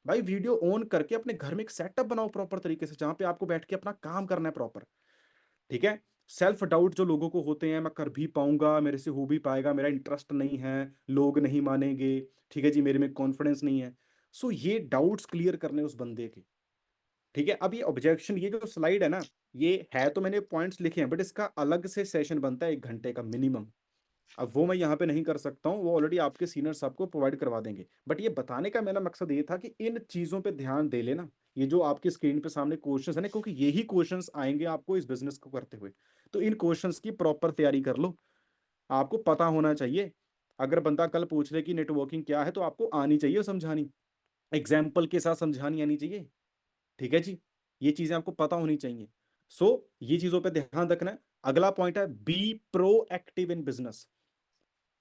Speaker 1: भाई वीडियो ऑन करके अपने घर में एक सेटअप बनाओ प्रॉपर तरीके से, जहां पे आपको बैठ के अपना काम करना है प्रॉपर। ठीक है। सेल्फ डाउट जो लोगों को होते हैं, मैं कर भी पाऊंगा, मेरे से हो भी पाएगा, मेरा इंटरेस्ट नहीं है, लोग नहीं मानेंगे, ठीक है जी, मेरे में कॉन्फिडेंस नहीं है। सो ये डाउट्स क्लियर करने उस बंदे के। ठीक है। अब ये ऑब्जेक्शन, ये जो स्लाइड है ना, ये है तो मैंने पॉइंट्स लिखे हैं, बट इसका अलग से सेशन बनता है 1 घंटे का मिनिमम। अब वो मैं यहाँ पे नहीं कर सकता हूँ, वो ऑलरेडी आपके सीनियर्स आपको प्रोवाइड करवा देंगे। बट ये बताने का मेरा मकसद ये था कि इन चीज़ों पे ध्यान दे लेना। ये जो आपकी स्क्रीन पे सामने क्वेश्चंस है ना, क्योंकि यही क्वेश्चंस आएंगे आपको इस बिजनेस को करते हुए। तो इन क्वेश्चंस की प्रॉपर तैयारी कर लो, आपको पता होना चाहिए। अगर बंदा कल पूछ ले कि नेटवर्किंग क्या है, तो आपको आनी चाहिए समझानी, एग्जाम्पल के साथ समझानी आनी चाहिए। ठीक है जी, ये चीजें आपको पता होनी चाहिए। सो ये चीजों पे ध्यान रखना है। अगला पॉइंट है be proactive in business.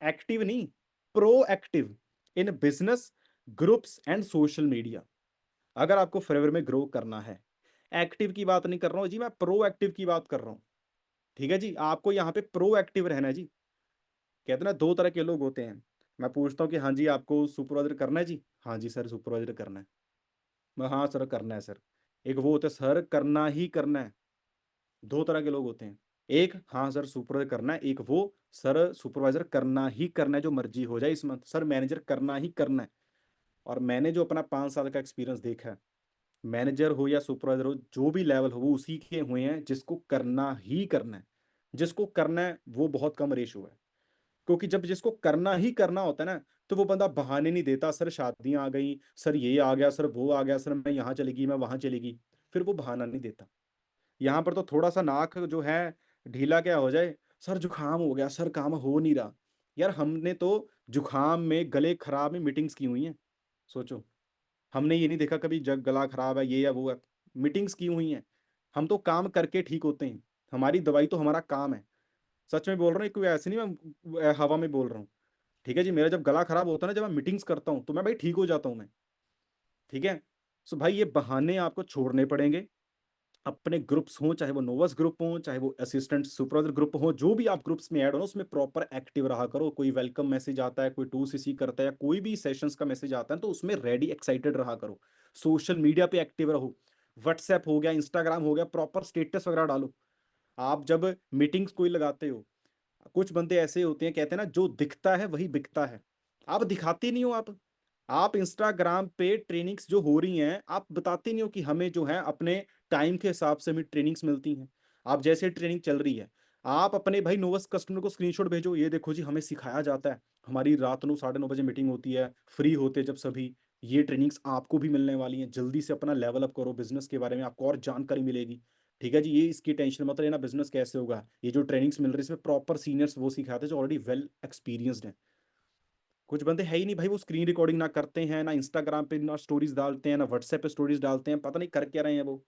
Speaker 1: Active नहीं, proactive in business, groups and social media. अगर आपको फेवर में ग्रो करना है, एक्टिव की बात नहीं कर रहा हूं जी, मैं प्रो एक्टिव की बात कर रहा हूं। ठीक है जी, आपको यहाँ पे प्रो एक्टिव रहना है जी। कहते हैं ना, दो तरह के लोग होते हैं। मैं पूछता हूँ कि हाँ जी आपको सुपरवाइजर करना है जी, हाँ जी सर सुपरवाइजर करना है। मैं हाँ सर करना है सर। एक वो होता है सर करना ही करना है। दो तरह के लोग होते हैं। एक हाँ सर सुपरवाइजर करना है, एक वो सर सुपरवाइजर करना ही करना है, जो मर्जी हो जाए इस मंथ सर मैनेजर करना ही करना है। और मैंने जो अपना 5 साल का एक्सपीरियंस देखा है, मैनेजर हो या सुपरवाइजर हो, जो भी लेवल हो, वो उसी के हुए हैं जिसको करना ही करना है। जिसको करना है वो बहुत कम रेशो है। क्योंकि जब जिसको करना ही करना होता है ना, तो वो बंदा बहाने नहीं देता, सर शादियां आ गई, सर ये आ गया, सर वो आ गया, सर मैं यहाँ चलेगी, मैं वहां चलेगी। फिर वो बहाना नहीं देता। यहाँ पर तो थोड़ा सा नाक जो है ढीला क्या हो जाए, सर जुकाम हो गया, सर काम हो नहीं रहा। यार हमने तो जुकाम में, गले खराब में मीटिंग्स की हुई हैं। सोचो, हमने ये नहीं देखा कभी जग गला खराब है ये या वो है। मीटिंग्स की हुई हैं। हम तो काम करके ठीक होते हैं। हमारी दवाई तो हमारा काम है। सच में बोल रहा हूँ, कोई ऐसे नहीं मैं हवा में बोल रहा हूँ। ठीक है जी, मेरा जब गला खराब होता है ना, जब मैं मीटिंग्स करता हूँ, तो मैं भाई ठीक हो जाता हूँ मैं। ठीक है। सो भाई ये बहाने आपको छोड़ने पड़ेंगे। अपने ग्रुप्स हों, चाहे वो नोवस ग्रुप हो, चाहे वो असिस्टेंट सुपरवाइजर ग्रुप हो, जो भी आप ग्रुप्स में ऐड हो ना, उसमें प्रॉपर एक्टिव रहा करो। कोई वेलकम मैसेज आता है, कोई 2CC करता है, या कोई भी सेशंस का मैसेज आता है, तो उसमें रेडी एक्साइटेड रहा करो। सोशल मीडिया पे एक्टिव रहो। व्हाट्सएप हो गया, इंस्टाग्राम हो गया, प्रॉपर स्टेटस वगैरह डालो। आप जब मीटिंग्स कोई लगाते हो, कुछ बंदे ऐसे होते हैं, कहते हैं ना जो दिखता है वही बिकता है। आप दिखाते नहीं हो। आप इंस्टाग्राम पे ट्रेनिंग्स जो हो रही हैं, आप बताते नहीं हो कि हमें जो है अपने टाइम के हिसाब से हमें ट्रेनिंग्स मिलती हैं। आप जैसे ट्रेनिंग चल रही है, आप अपने भाई नोवस कस्टमर को स्क्रीनशॉट भेजो, ये देखो जी हमें सिखाया जाता है, हमारी रात 9 साढ़े 9 बजे मीटिंग होती है, फ्री होते हैं जब सभी, ये ट्रेनिंग्स आपको भी मिलने वाली हैं, जल्दी से अपना लेवल अप करो, बिजनेस के बारे में आपको और जानकारी मिलेगी। ठीक है जी, ये इसकी टेंशन मत लेना, बिजनेस कैसे होगा, ये जो ट्रेनिंग्स मिल रही है इसमें प्रॉपर सीनियर्स वो सिखाते हैं जो ऑलरेडी वेल एक्सपीरियंस्ड हैं। कुछ बंदे है ही नहीं भाई, वो स्क्रीन रिकॉर्डिंग ना करते हैं, ना इंस्टाग्राम पे ना स्टोरीज डालते हैं, ना व्हाट्सएप पे स्टोरीज डालते हैं, पता नहीं कर क्या रहे हैं वो।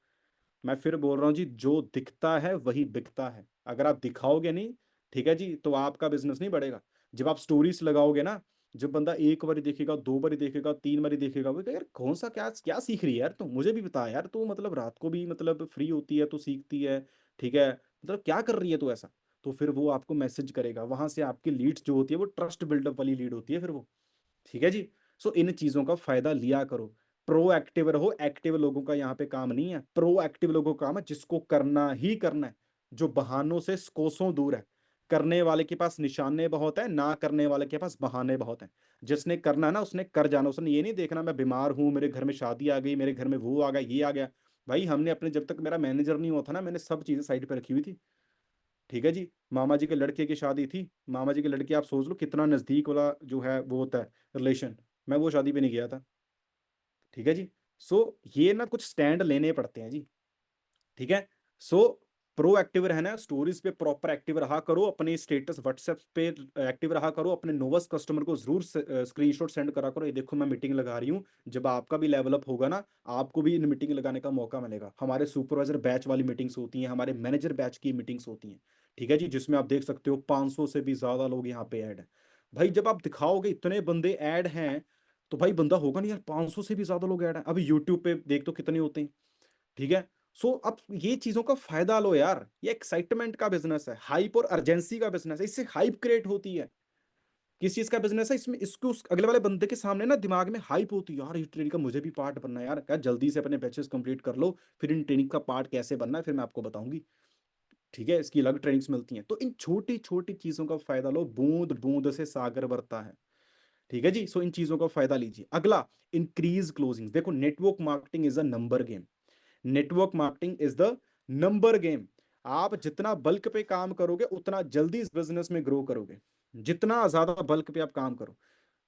Speaker 1: मैं फिर बोल रहा हूँ जी, जो दिखता है वही बिकता है। अगर आप दिखाओगे नहीं, ठीक है जी, तो आपका बिजनेस नहीं बढ़ेगा। जब आप स्टोरीज लगाओगे ना, जब बंदा एक बारी देखेगा, 2 बारी देखेगा, 3 बारी देखेगा, वो कहेगा, यार कौन सा क्या क्या सीख रही है यार, तू मुझे भी बता यार, तू मतलब रात को भी मतलब फ्री होती है तो सीखती है। ठीक है, मतलब क्या कर रही है तू ऐसा। तो फिर वो आपको मैसेज करेगा, वहां से आपकी लीड्स जो होती है वो ट्रस्ट बिल्डअप वाली लीड होती है फिर वो। ठीक है जी। सो इन चीजों का फायदा लिया करो। प्रो एक्टिव रहो, एक्टिव लोगों का यहाँ पे काम नहीं है, प्रो एक्टिव लोगों का काम है जिसको करना ही करना है, जो बहानों से कोसों दूर है। करने वाले के पास निशाने बहुत है, ना करने वाले के पास बहाने बहुत हैं। जिसने करना है ना, उसने कर जाना, उसने ये नहीं देखना मैं बीमार हूं, मेरे घर में शादी आ गई, मेरे घर में वो आ गया, ये आ गया। भाई हमने अपने, जब तक मेरा मैनेजर नहीं हुआ था ना, मैंने सब चीजें साइड पे रखी हुई थी। ठीक है जी। मामा जी के लड़के की शादी थी, मामा जी के लड़के, आप सोच लो कितना नजदीक वाला जो है वो होता है रिलेशन। मैं वो शादी पे नहीं गया था। ठीक है जी। सो ये ना कुछ स्टैंड लेने पड़ते हैं जी। ठीक है। सो प्रोएक्टिव रहना है, स्टोरीज पे प्रॉपर एक्टिव रहा करो, अपने स्टेटस व्हाट्सएप पे एक्टिव रहा करो, अपने नोवस कस्टमर को जरूर स्क्रीनशॉट सेंड करा करो, ये देखो मैं मीटिंग लगा रही हूँ। जब आपका भी लेवल अप होगा ना, आपको भी इन मीटिंग लगाने का मौका मिलेगा। हमारे सुपरवाइजर बैच वाली मीटिंग्स होती हैं, हमारे मैनेजर बैच की मीटिंग्स होती हैं, ठीक है जी, जिसमें आप देख सकते हो 500 से भी ज्यादा लोग यहाँ पे ऐड है। भाई जब आप दिखाओगे इतने बंदे ऐड हैं, तो भाई बंदा होगा नहीं यार, 500 से भी ज्यादा लोग ऐड हैं। अभी यूट्यूब पे देख तो कितने होते हैं, ठीक है। सो अब ये चीजों का फायदा लो यार, ये एक्साइटमेंट का बिजनेस है, हाइप और अर्जेंसी का बिजनेस है, इससे हाइप क्रिएट होती है। किस चीज का बिजनेस है इसमें, इसको उस अगले वाले बंदे के सामने ना दिमाग में हाइप होती है, यार ये ट्रेनिंग का मुझे भी पार्ट बनना है यार, क्या जल्दी से अपने बैचेस कंप्लीट कर लो, फिर इन ट्रेनिंग का पार्ट कैसे बनना है फिर मैं आपको बताऊंगी, ठीक है। इसकी अलग ट्रेनिंग्स मिलती हैं। तो इन छोटी छोटी चीजों का फायदा लो, बूंद बूंद से सागर भरता है, ठीक है जी। सो इन चीजों का फायदा लीजिए। अगला, इंक्रीज क्लोजिंग। देखो network marketing is a number game, network marketing is the number game. आप जितना बल्क पे काम करोगे उतना जल्दी इस बिजनेस में ग्रो करोगे, जितना ज्यादा बल्क पे आप काम करो।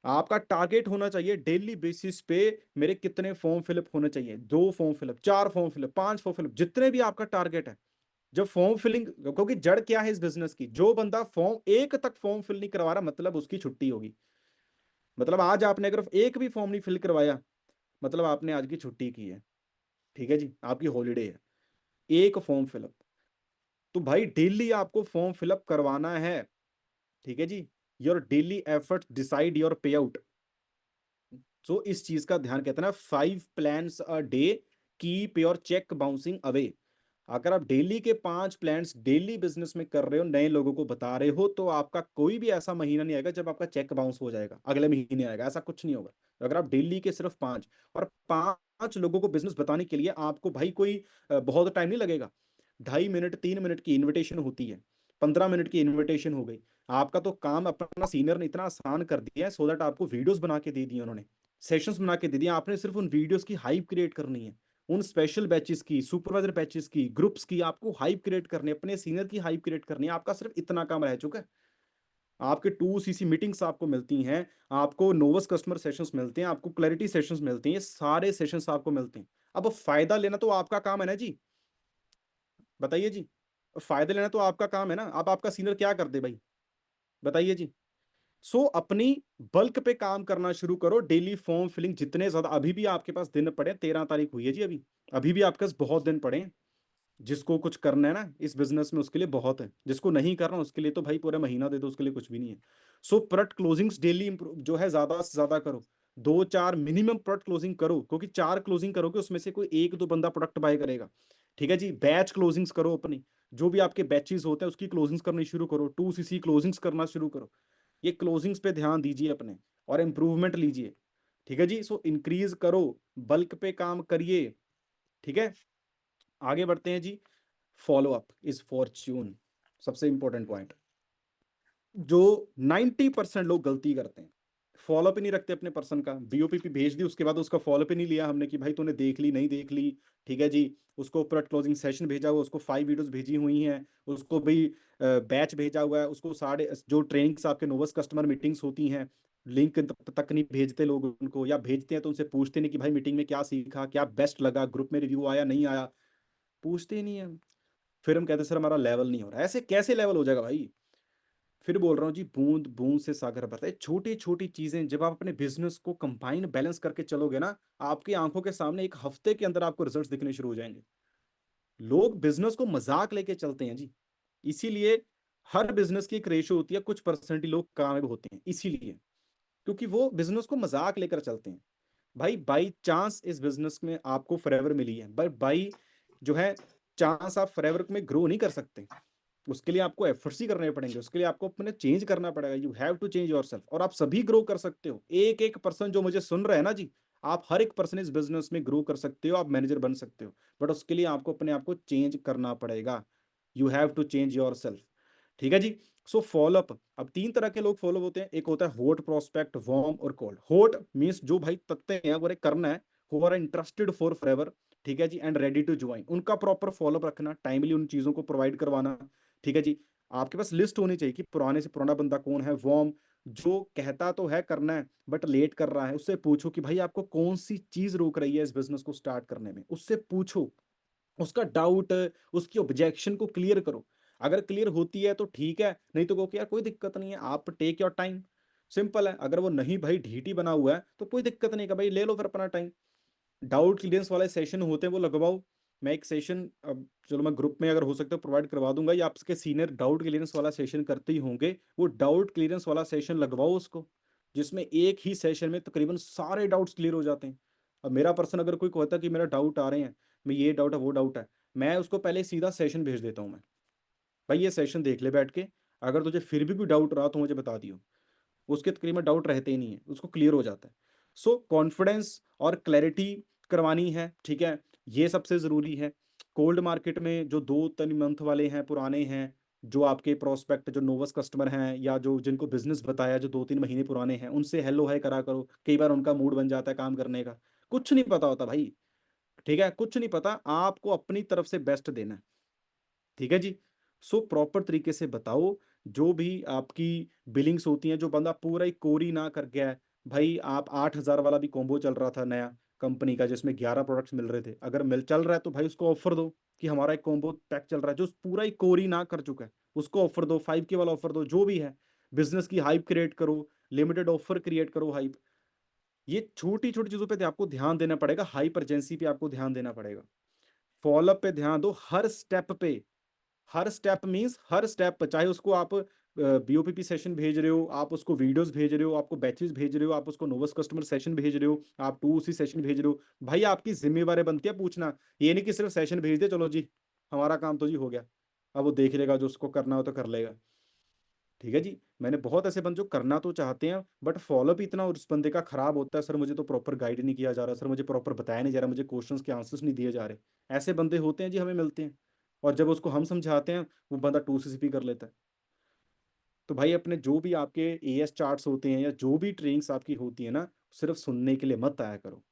Speaker 1: आपका टारगेट होना चाहिए डेली बेसिस पे, मेरे कितने फॉर्म फिलअप होने चाहिए, 2 form fill up, 4 form fill up, 5 form fill up, जितने भी आपका टारगेट है। जब फॉर्म फिलिंग, क्योंकि जड़ क्या है इस बिजनेस की, जो बंदा फॉर्म एक तक फॉर्म फिल नहीं करवा रहा, मतलब उसकी छुट्टी होगी। मतलब आज आपने अगर एक भी फॉर्म नहीं फिल करवाया, मतलब आपने आज की छुट्टी की है, ठीक है जी, आपकी हॉलीडे है। एक फॉर्म फिलअप, तो भाई डेली आपको फॉर्म फिलअप करवाना है, ठीक है जी। Your daily effort decide your pay out. So इस चीज का ध्यान, कहते हैं ना 5 plans a day keep your cheque bouncing away. अगर आप डेली के 5 प्लान्स डेली बिजनेस में कर रहे हो, नए लोगों को बता रहे हो, तो आपका कोई भी ऐसा महीना नहीं आएगा जब आपका चेक बाउंस हो जाएगा, अगले महीने आएगा, ऐसा कुछ नहीं होगा। अगर आप डेली के सिर्फ 5, और 5 लोगों को बिजनेस बताने के लिए आपको भाई कोई बहुत टाइम नहीं लगेगा। 2.5 मिनट 3 मिनट की इन्विटेशन होती है, 15 मिनट की इन्विटेशन हो गई। आपका तो काम अपना सीनियर ने इतना आसान कर दिया है, सो दैट आपको वीडियोस बना के दे दिए उन्होंने, सेशंस बना के दे दिए, आपने सिर्फ उन वीडियोस की हाइप क्रिएट करनी है। उन स्पेशल बैचेस की, सुपरवाइजर बैचेस की, ग्रुप्स की आपको हाइप क्रिएट करनी है, अपने सीनियर की हाइप क्रिएट करनी है। आपका सिर्फ इतना काम रह चुका है। आपके 2 CC मीटिंग्स आपको मिलती हैं, आपको नोवस कस्टमर सेशंस मिलते हैं, आपको क्लैरिटी सेशंस मिलते हैं, ये सारे सेशंस आपको मिलते हैं। अब फायदा लेना तो आपका काम है ना जी, बताइए जी। फायदा लेना तो आपका काम है ना। अब आपका सीनियर क्या कर दे भाई, बताइए जी। सो अपनी बल्क पे काम करना शुरू करो, डेली फॉर्म फिलिंग जितने ज्यादा, अभी भी आपके पास दिन पड़े, 13 तारीख हुई है जी, अभी अभी भी आपके पास बहुत दिन पड़े हैं। जिसको कुछ करना है ना इस बिजनेस में, उसके लिए बहुत है, जिसको नहीं करना उसके लिए तो भाई पूरा महीना दे दो, उसके लिए कुछ भी नहीं है। सो प्रोडक्ट क्लोजिंग्स डेली जो है ज्यादा से ज्यादा करो, 2-4 मिनिमम प्रोडक्ट क्लोजिंग करो, क्योंकि 4 क्लोजिंग करोगे उसमें से कोई 1-2 बंदा प्रोडक्ट बाय करेगा, ठीक है जी। बैच क्लोजिंग्स करो अपनी, जो भी आपके बैचेस होते हैं उसकी क्लोजिंग्स करनी शुरू करो, 2 CC क्लोजिंग्स करना शुरू करो। ये क्लोजिंग्स पे ध्यान दीजिए अपने, और इम्प्रूवमेंट लीजिए, ठीक है जी। सो इंक्रीज करो, बल्क पे काम करिए, ठीक है। आगे बढ़ते हैं जी। फॉलो अप इज फॉर्च्यून, सबसे इंपॉर्टेंट पॉइंट, जो 90% लोग गलती करते हैं, फॉलोअप ही नहीं रखते अपने पर्सन का। बीओपीपी भेज दी, उसके बाद उसका फॉलोअप ही नहीं लिया हमने कि भाई तूने देख ली नहीं देख ली, ठीक है जी। उसको पूरा क्लोजिंग सेशन भेजा हुआ, उसको 5 वीडियोस भेजी हुई हैं, उसको भी बैच भेजा हुआ है, उसको सारे जो ट्रेनिंग्स आपके नोवस कस्टमर मीटिंग्स होती हैं, लिंक तक नहीं भेजते लोग उनको, या भेजते हैं तो उनसे पूछते नहीं कि भाई मीटिंग में क्या सीखा, क्या बेस्ट लगा, ग्रुप में रिव्यू आया नहीं आया, पूछते ही नहीं है। फिर हम कहते हैं सर हमारा लेवल नहीं हो रहा। ऐसे कैसे लेवल हो जाएगा भाई। फिर बोल रहा हूँ जी, बूंद बूंद से सागर भरता है। छोटी छोटी चीजें जब आप अपने बिजनेस को कंबाइन बैलेंस करके चलोगे ना, आपकी आंखों के सामने एक हफ्ते के अंदर आपको रिजल्ट्स दिखने शुरू हो जाएंगे। लोग बिजनेस को मजाक लेके चलते हैं जी, इसीलिए हर बिजनेस की एक रेशियो होती है, कुछ परसेंट ही लोग कामयाब होते हैं, इसीलिए क्योंकि वो बिजनेस को मजाक लेकर चलते हैं। भाई बाई चांस इस बिजनेस में आपको फॉरएवर मिली है, बट बाई जो है चांस, आप फॉरएवर में ग्रो नहीं कर सकते। उसके लिए आपको एफर्ट्स ही करने पड़ेंगे, उसके लिए आपको अपने चेंज करना पड़ेगा। You have to change yourself. और आप सभी ग्रो कर सकते हो, एक एक पर्सन जो मुझे सुन रहे हैं ना जी, आप हर एक पर्सन इस बिजनेस में ग्रो कर सकते हो, आप मैनेजर बन सकते हो, बट उसके लिए आपको अपने आप को चेंज करना पड़ेगा। You have to change your self, ठीक है जी। सो फॉलोअप, अब 3 तरह के लोग फॉलो होते हैं। एक होता है हॉट प्रोस्पेक्ट, वार्म और कोल्ड। हॉट मीन्स जो भाई तकते हैं वो करना है, who are interested for forever, ठीक है जी, एंड रेडी टू ज्वाइन। उनका प्रॉपर फॉलोअप रखना, टाइमली उन चीजों को प्रोवाइड करवाना, ठीक है जी। आपके पास लिस्ट होनी चाहिए कि पुराने से पुराना बंदा कौन है। वार्म, जो कहता तो है करना है बट लेट कर रहा है, उससे पूछो कि भाई आपको कौन सी चीज रोक रही है इस बिजनेस को स्टार्ट करने में, उससे पूछो, उसका डाउट, उसकी ऑब्जेक्शन को क्लियर करो। अगर क्लियर होती है तो ठीक है, नहीं तो कहो कि यार कोई दिक्कत नहीं है, आप टेक योर टाइम। सिंपल है। अगर वो नहीं भाई ढीठी बना हुआ है तो कोई दिक्कत नहीं, का भाई ले लो फिर अपना टाइम। डाउट क्लियरेंस वाले सेशन होते हैं वो लगवाओ। मैं एक सेशन, अब चलो मैं ग्रुप में अगर हो सकता है प्रोवाइड करवा दूंगा, या आपके सीनियर डाउट क्लियरेंस वाला सेशन करते ही होंगे, वो डाउट क्लियरेंस वाला सेशन लगवाओ उसको, जिसमें एक ही सेशन में तकरीबन सारे डाउट्स क्लियर हो जाते हैं। अब मेरा पर्सन अगर कोई कहता है कि मेरा डाउट आ रहे हैं, मैं ये डाउट है वो डाउट है, मैं उसको पहले सीधा सेशन भेज देता हूँ मैं, भाई ये सेशन देख ले बैठ के, अगर तुझे फिर भी कोई डाउट रहा तो मुझे बता दियो। उसके तकरीबन डाउट रहते ही नहीं है, उसको क्लियर हो जाता है। सो कॉन्फिडेंस और क्लैरिटी करवानी है, ठीक है, ये सबसे ज़रूरी है। कोल्ड मार्केट में जो 2-3 मंथ वाले हैं, पुराने हैं, जो आपके प्रोस्पेक्ट, जो नोवस कस्टमर हैं, या जो जिनको बिजनेस बताया जो 2-3 महीने पुराने हैं, उनसे हेलो हाय करा करो। कई बार उनका मूड बन जाता है काम करने का। कुछ नहीं पता होता भाई, ठीक है, कुछ नहीं पता, आपको अपनी तरफ से बेस्ट देना है। ठीक है जी। सो प्रॉपर तरीके से बताओ। जो भी आपकी बिलिंग्स होती हैं, जो बंदा पूरा ही कोरी ना कर गया है, भाई आप 8,000 वाला भी कॉम्बो चल रहा था नया कंपनी का, जिसमें 11 प्रोडक्ट्स मिल रहे थे, अगर मिल चल रहा है तो भाई उसको ऑफर दो कि हमारा एक कॉम्बो पैक चल रहा है। जो पूरा ही कोरी ना कर चुका है उसको ऑफर दो, 5K वाला ऑफर दो, जो भी है। बिजनेस की हाइप क्रिएट करो, लिमिटेड ऑफर क्रिएट करो, हाइप। ये छोटी छोटी चीजों पे आपको ध्यान देना पड़ेगा, हाइपर एजेंसी पे आपको ध्यान देना पड़ेगा, फॉलोअप पे ध्यान दो हर स्टेप पे। हर स्टेप मींस हर स्टेप, चाहे उसको आप बीओपीपी सेशन भेज रहे हो, आप उसको वीडियोस भेज रहे हो, आपको बैचेस भेज रहे हो, आप उसको नोवस कस्टमर सेशन भेज रहे हो, आप 2C सेशन भेज रहे हो, भाई आपकी जिम्मेवारी बनती है पूछना। ये नहीं कि सिर्फ सेशन भेज दे चलो जी हमारा काम तो जी हो गया, अब वो देख लेगा, जो उसको करना हो तो कर लेगा। ठीक है जी। मैंने बहुत ऐसे बंद जो करना तो चाहते हैं बट फॉलोअप इतना उस बंदे का खराब होता है, सर मुझे तो प्रॉपर गाइड नहीं किया जा रहा, सर मुझे प्रॉपर बताया नहीं जा रहा, मुझे क्वेश्चंस के आंसर्स नहीं दिए जा रहे। ऐसे बंदे होते हैं जी, हमें मिलते हैं। और जब उसको हम समझाते हैं वो बंदा 2CCP कर लेता है। तो भाई अपने जो भी आपके AS चार्ट्स होते हैं, या जो भी ट्रेनिंग्स आपकी होती है ना, सिर्फ सुनने के लिए मत आया करो।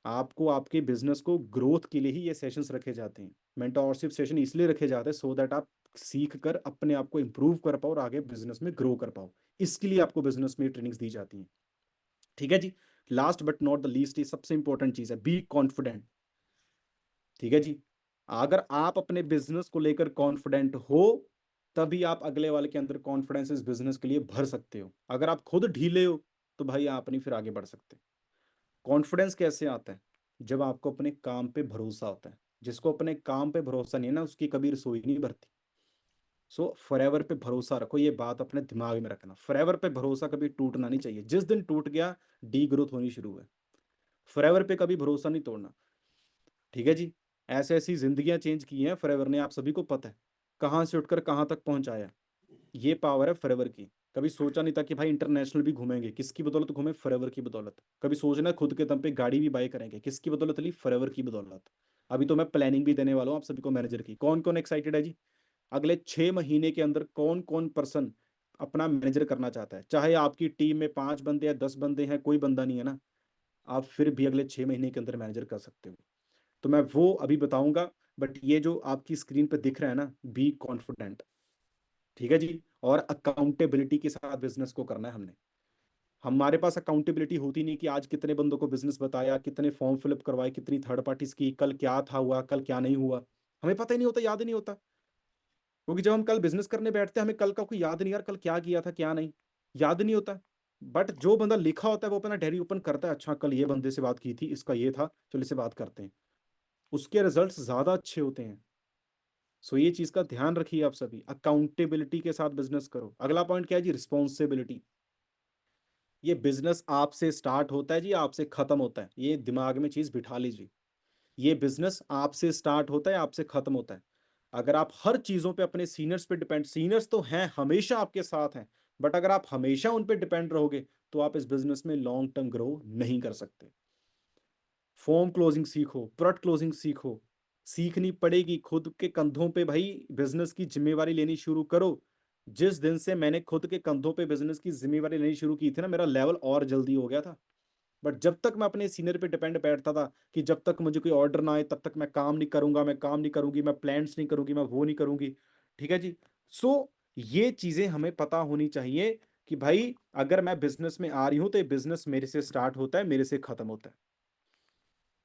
Speaker 1: आपको आपके बिजनेस को ग्रोथ के लिए ही ये सेशंस रखे जाते हैं। मेंटोरशिप सेशन इसलिए रखे जाते हैं सो दैट आप सीख कर अपने आप को इंप्रूव कर पाओ और आगे बिजनेस में ग्रो कर पाओ। इसके लिए आपको बिजनेस में ट्रेनिंग्स दी जाती हैं। ठीक है जी। Last but not the least, ये सबसे इंपॉर्टेंट चीज है, बी कॉन्फिडेंट। ठीक है जी। अगर आप अपने बिजनेस को लेकर कॉन्फिडेंट हो, तभी आप अगले वाले के अंदर कॉन्फिडेंस इस बिजनेस के लिए भर सकते हो। अगर आप खुद ढीले हो तो भाई आप नहीं फिर आगे बढ़ सकते। कॉन्फिडेंस कैसे आता है? जब आपको अपने काम पे भरोसा होता है। जिसको अपने काम पे भरोसा नहीं है ना, उसकी कभी रसोई नहीं भरती। सो फॉरएवर पे भरोसा रखो, ये बात अपने दिमाग में रखना, फॉरएवर पे भरोसा कभी टूटना नहीं चाहिए। जिस दिन टूट गया, डी ग्रोथ होनी शुरू है। फॉरएवर पे कभी भरोसा नहीं तोड़ना। ठीक है जी। ऐसे ऐसी जिंदगियां चेंज की हैं फॉरएवर ने, आप सभी को पता है, कहाँ से उठकर कहाँ तक पहुंचाया। ये पावर है फॉरएवर की। कभी सोचा नहीं था कि भाई इंटरनेशनल भी घूमेंगे, किसकी बदौलत घूमे? फॉरएवर की बदौलत। कभी सोचना खुद के दम पे गाड़ी भी बाई करेंगे, किसकी बदौलत ली? फॉरएवर की बदौलत। अभी तो मैं प्लानिंग भी देने वाला हूँ आप सभी को मैनेजर की। कौन कौन एक्साइटेड है जी? अगले 6 महीने के अंदर कौन कौन पर्सन अपना मैनेजर करना चाहता है? चाहे आपकी टीम में 5 बंदे हैं, 10 बंदे हैं, कोई बंदा नहीं है ना, आप फिर भी अगले 6 महीने के अंदर मैनेजर कर सकते हो। तो मैं वो अभी बताऊंगा। बट ये जो आपकी स्क्रीन पे दिख रहा है ना, बी कॉन्फिडेंट। ठीक है जी। और अकाउंटेबिलिटी के साथ बिजनेस को करना है हमने। हमारे पास अकाउंटेबिलिटी होती नहीं कि आज कितने बंदों को बिजनेस बताया, कितने फॉर्म फिलअप करवाए, कितनी थर्ड पार्टीज की, कल क्या था हुआ, कल क्या नहीं हुआ। हमें पता ही नहीं होता, याद ही नहीं होता। क्योंकि जब हम कल बिजनेस करने बैठते हैं हमें कल का कोई याद नहीं, यार कल क्या किया था क्या नहीं, याद नहीं होता। बट जो बंदा लिखा होता है वो अपना डायरी ओपन करता है, अच्छा कल ये बंदे से बात की थी, इसका ये था, चलो इससे बात करते हैं। उसके रिजल्ट्स ज्यादा अच्छे होते हैं। सो ये चीज का ध्यान रखिए आप सभी, अकाउंटेबिलिटी के साथ बिजनेस करो। अगला पॉइंट क्या है जी? रिस्पॉन्सिबिलिटी। ये बिजनेस आपसे स्टार्ट होता है जी, आपसे खत्म होता है, ये दिमाग में चीज बिठा लीजिए। ये बिजनेस आपसे स्टार्ट होता है, आपसे खत्म होता है। अगर आप हर चीजों पे अपने सीनियर्स पे डिपेंड, सीनियर्स तो हैं हमेशा आपके साथ हैं, बट अगर आप हमेशा उन पे डिपेंड रहोगे तो आप इस बिजनेस में लॉन्ग टर्म ग्रो नहीं कर सकते। फॉर्म क्लोजिंग सीखो, प्रोडक्ट क्लोजिंग सीखो, सीखनी पड़ेगी खुद के कंधों पे भाई। बिजनेस की जिम्मेवारी लेनी शुरू करो। जिस दिन से मैंने खुद के कंधों पे बिजनेस की जिम्मेवारी लेनी शुरू की थी ना, मेरा लेवल और जल्दी हो गया था। बट जब तक मैं अपने सीनियर पे डिपेंड बैठता था कि जब तक मुझे कोई ऑर्डर ना आए तब तक मैं काम नहीं करूंगा, मैं काम नहीं करूंगी, मैं प्लान्स नहीं करूंगी, मैं वो नहीं करूंगी। ठीक है जी। सो ये चीजें हमें पता होनी चाहिए कि भाई अगर मैं बिजनेस में आ रही हूं तो ये बिजनेस मेरे से स्टार्ट होता है, मेरे से खत्म होता है।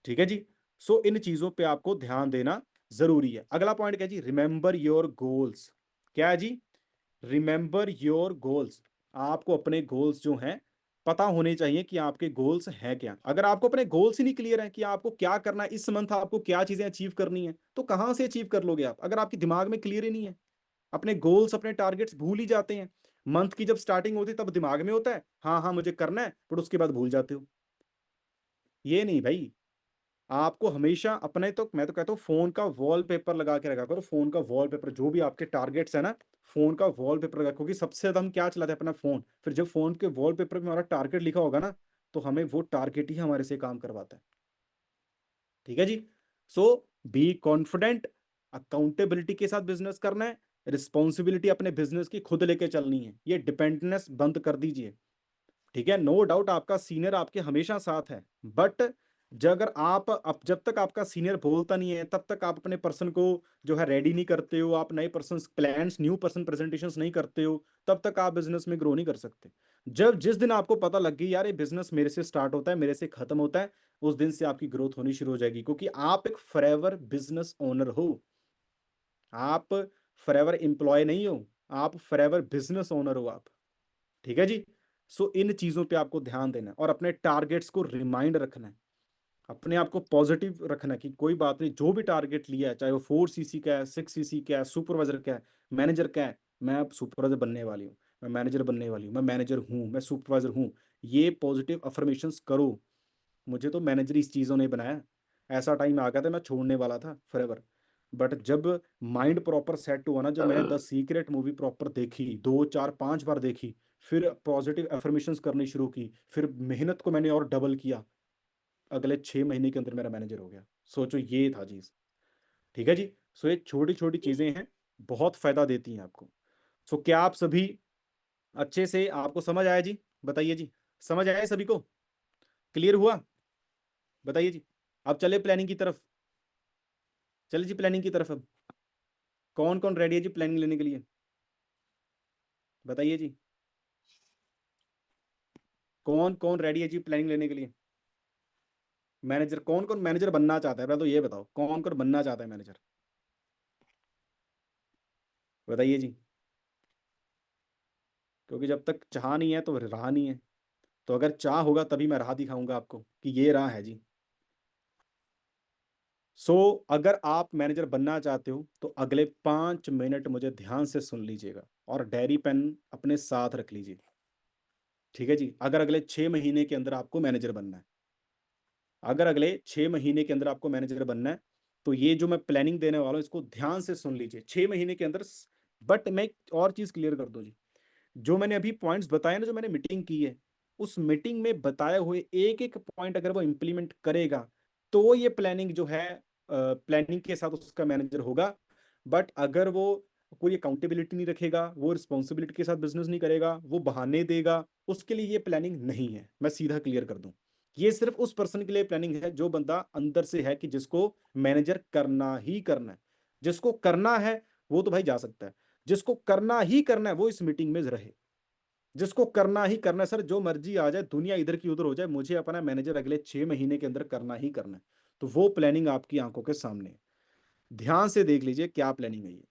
Speaker 1: ठीक है जी। सो इन चीजों पे आपको ध्यान देना जरूरी है। अगला पॉइंट क्या है जी, रिमेंबर योर गोल्स। क्या है जी, रिमेंबर योर गोल्स। आपको अपने गोल्स जो हैं पता होने चाहिए कि आपके गोल्स हैं क्या। अगर आपको अपने गोल्स ही नहीं क्लियर है कि आपको क्या करना है, इस मंथ आपको क्या चीजें अचीव करनी है, तो कहां से अचीव कर लोगे आप, अगर आपके दिमाग में क्लियर ही नहीं है। अपने गोल्स अपने टारगेट्स भूल ही जाते हैं। मंथ की जब स्टार्टिंग होती है तब दिमाग में होता है हाँ हाँ मुझे करना है, पर उसके बाद भूल जाते हो। ये नहीं भाई, आपको हमेशा अपने, तो मैं तो कहता हूँ फोन का वॉलपेपर लगा के रखा करो। फोन का वॉलपेपर, जो भी आपके टारगेट्स है ना, फोन का वॉलपेपर लगा, क्योंकि सबसे ज्यादा हम क्या चलाते हैं, अपना फोन। फिर जब फोन के वॉलपेपर में हमारा टारगेट लिखा होगा ना, तो हमें वो टारगेट ही हमारे से काम करवाता है। ठीक है जी। सो बी कॉन्फिडेंट, अकाउंटेबिलिटी के साथ बिजनेस करना है, रिस्पॉन्सिबिलिटी अपने बिजनेस की खुद लेके चलनी है, ये डिपेंडेंस बंद कर दीजिए। ठीक है, नो डाउट आपका सीनियर आपके हमेशा साथ है, बट जब अगर आप अब जब तक आपका सीनियर बोलता नहीं है तब तक आप अपने पर्सन को जो है रेडी नहीं करते हो, आप नए person plans, new person presentations नहीं करते हो, तब तक आप बिजनेस में ग्रो नहीं कर सकते। जब जिस दिन आपको पता लग गई यार ये बिजनेस मेरे से स्टार्ट होता है, मेरे से खत्म होता है, उस दिन से आपकी ग्रोथ होनी शुरू हो जाएगी, क्योंकि आप एक फॉरएवर बिजनेस ओनर हो। आप फॉरएवर एम्प्लॉय नहीं हो, आप फॉरएवर बिजनेस ओनर हो आप। ठीक है जी। सो इन चीजों पे आपको ध्यान देना है और अपने टारगेट्स को रिमाइंड रखना है, अपने आप को पॉजिटिव रखना है कि कोई बात नहीं, जो भी टारगेट लिया है, चाहे वो 4 सीसी का है, 6 सीसी का है, सुपरवाइजर का है, मैनेजर का है, मैं अब सुपरवाइजर बनने वाली हूँ, मैं मैनेजर बनने वाली हूँ, मैं मैनेजर हूँ, मैं सुपरवाइजर हूँ। ये पॉजिटिव अफर्मेशंस करो। मुझे तो मैनेजर इस चीज़ों ने बनाया। ऐसा टाइम आ गया था मैं छोड़ने वाला था फॉरएवर, बट जब माइंड प्रॉपर सेट हुआ ना, जब मैंने द सीक्रेट मूवी प्रॉपर देखी, 2 4 5 बार देखी, फिर पॉजिटिव अफर्मेशंस करनी शुरू की, फिर मेहनत को मैंने और डबल किया, अगले 6 महीने के अंदर मेरा मैनेजर हो गया। सोचो ये था चीज़। ठीक है जी। सो ये छोटी छोटी चीज़ें हैं, बहुत फायदा देती हैं आपको। सो क्या आप सभी अच्छे से, आपको समझ आया जी? बताइए जी, समझ आया सभी को? क्लियर हुआ? बताइए जी। अब चले प्लानिंग की तरफ, चलिए जी प्लानिंग की तरफ। अब कौन कौन रेडी है जी प्लानिंग लेने के लिए? बताइए जी, कौन कौन रेडी है जी प्लानिंग लेने के लिए? मैनेजर, कौन कौन मैनेजर बनना चाहता है, पहले तो ये बताओ कौन कौन बनना चाहता है मैनेजर? बताइए जी। क्योंकि जब तक चाह नहीं है तो राह नहीं है। तो अगर चाह होगा तभी मैं राह दिखाऊंगा आपको कि ये राह है जी। सो अगर आप मैनेजर बनना चाहते हो तो अगले 5 मिनट मुझे ध्यान से सुन लीजिएगा और डायरी पेन अपने साथ रख लीजिए। ठीक है जी। अगर अगले 6 महीने के अंदर आपको मैनेजर बनना है, अगर अगले 6 महीने के अंदर आपको मैनेजर बनना है, तो ये जो मैं प्लानिंग देने वाला हूँ इसको ध्यान से सुन लीजिए 6 महीने के अंदर। बट मैं एक और चीज क्लियर कर दूं जी, जो मैंने अभी पॉइंट्स बताए ना, जो मैंने मीटिंग की है, उस मीटिंग में बताए हुए एक एक पॉइंट अगर वो इंप्लीमेंट करेगा, तो ये प्लानिंग जो है, प्लानिंग के साथ उसका मैनेजर होगा। बट अगर वो कोई अकाउंटेबिलिटी नहीं रखेगा, वो रिस्पॉन्सिबिलिटी के साथ बिजनेस नहीं करेगा, वो बहाने देगा, उसके लिए ये प्लानिंग नहीं है। मैं सीधा क्लियर कर दूं, ये सिर्फ उस पर्सन के लिए प्लानिंग है जो बंदा अंदर से है कि जिसको मैनेजर करना ही करना है। जिसको करना है वो तो भाई जा सकता है, जिसको करना ही करना है वो इस मीटिंग में रहे। जिसको करना ही करना है, सर जो मर्जी आ जाए, दुनिया इधर की उधर हो जाए, मुझे अपना मैनेजर अगले 6 महीने के अंदर करना ही करना है, तो वो प्लानिंग आपकी आंखों के सामने है। ध्यान से देख लीजिए क्या प्लानिंग है ये।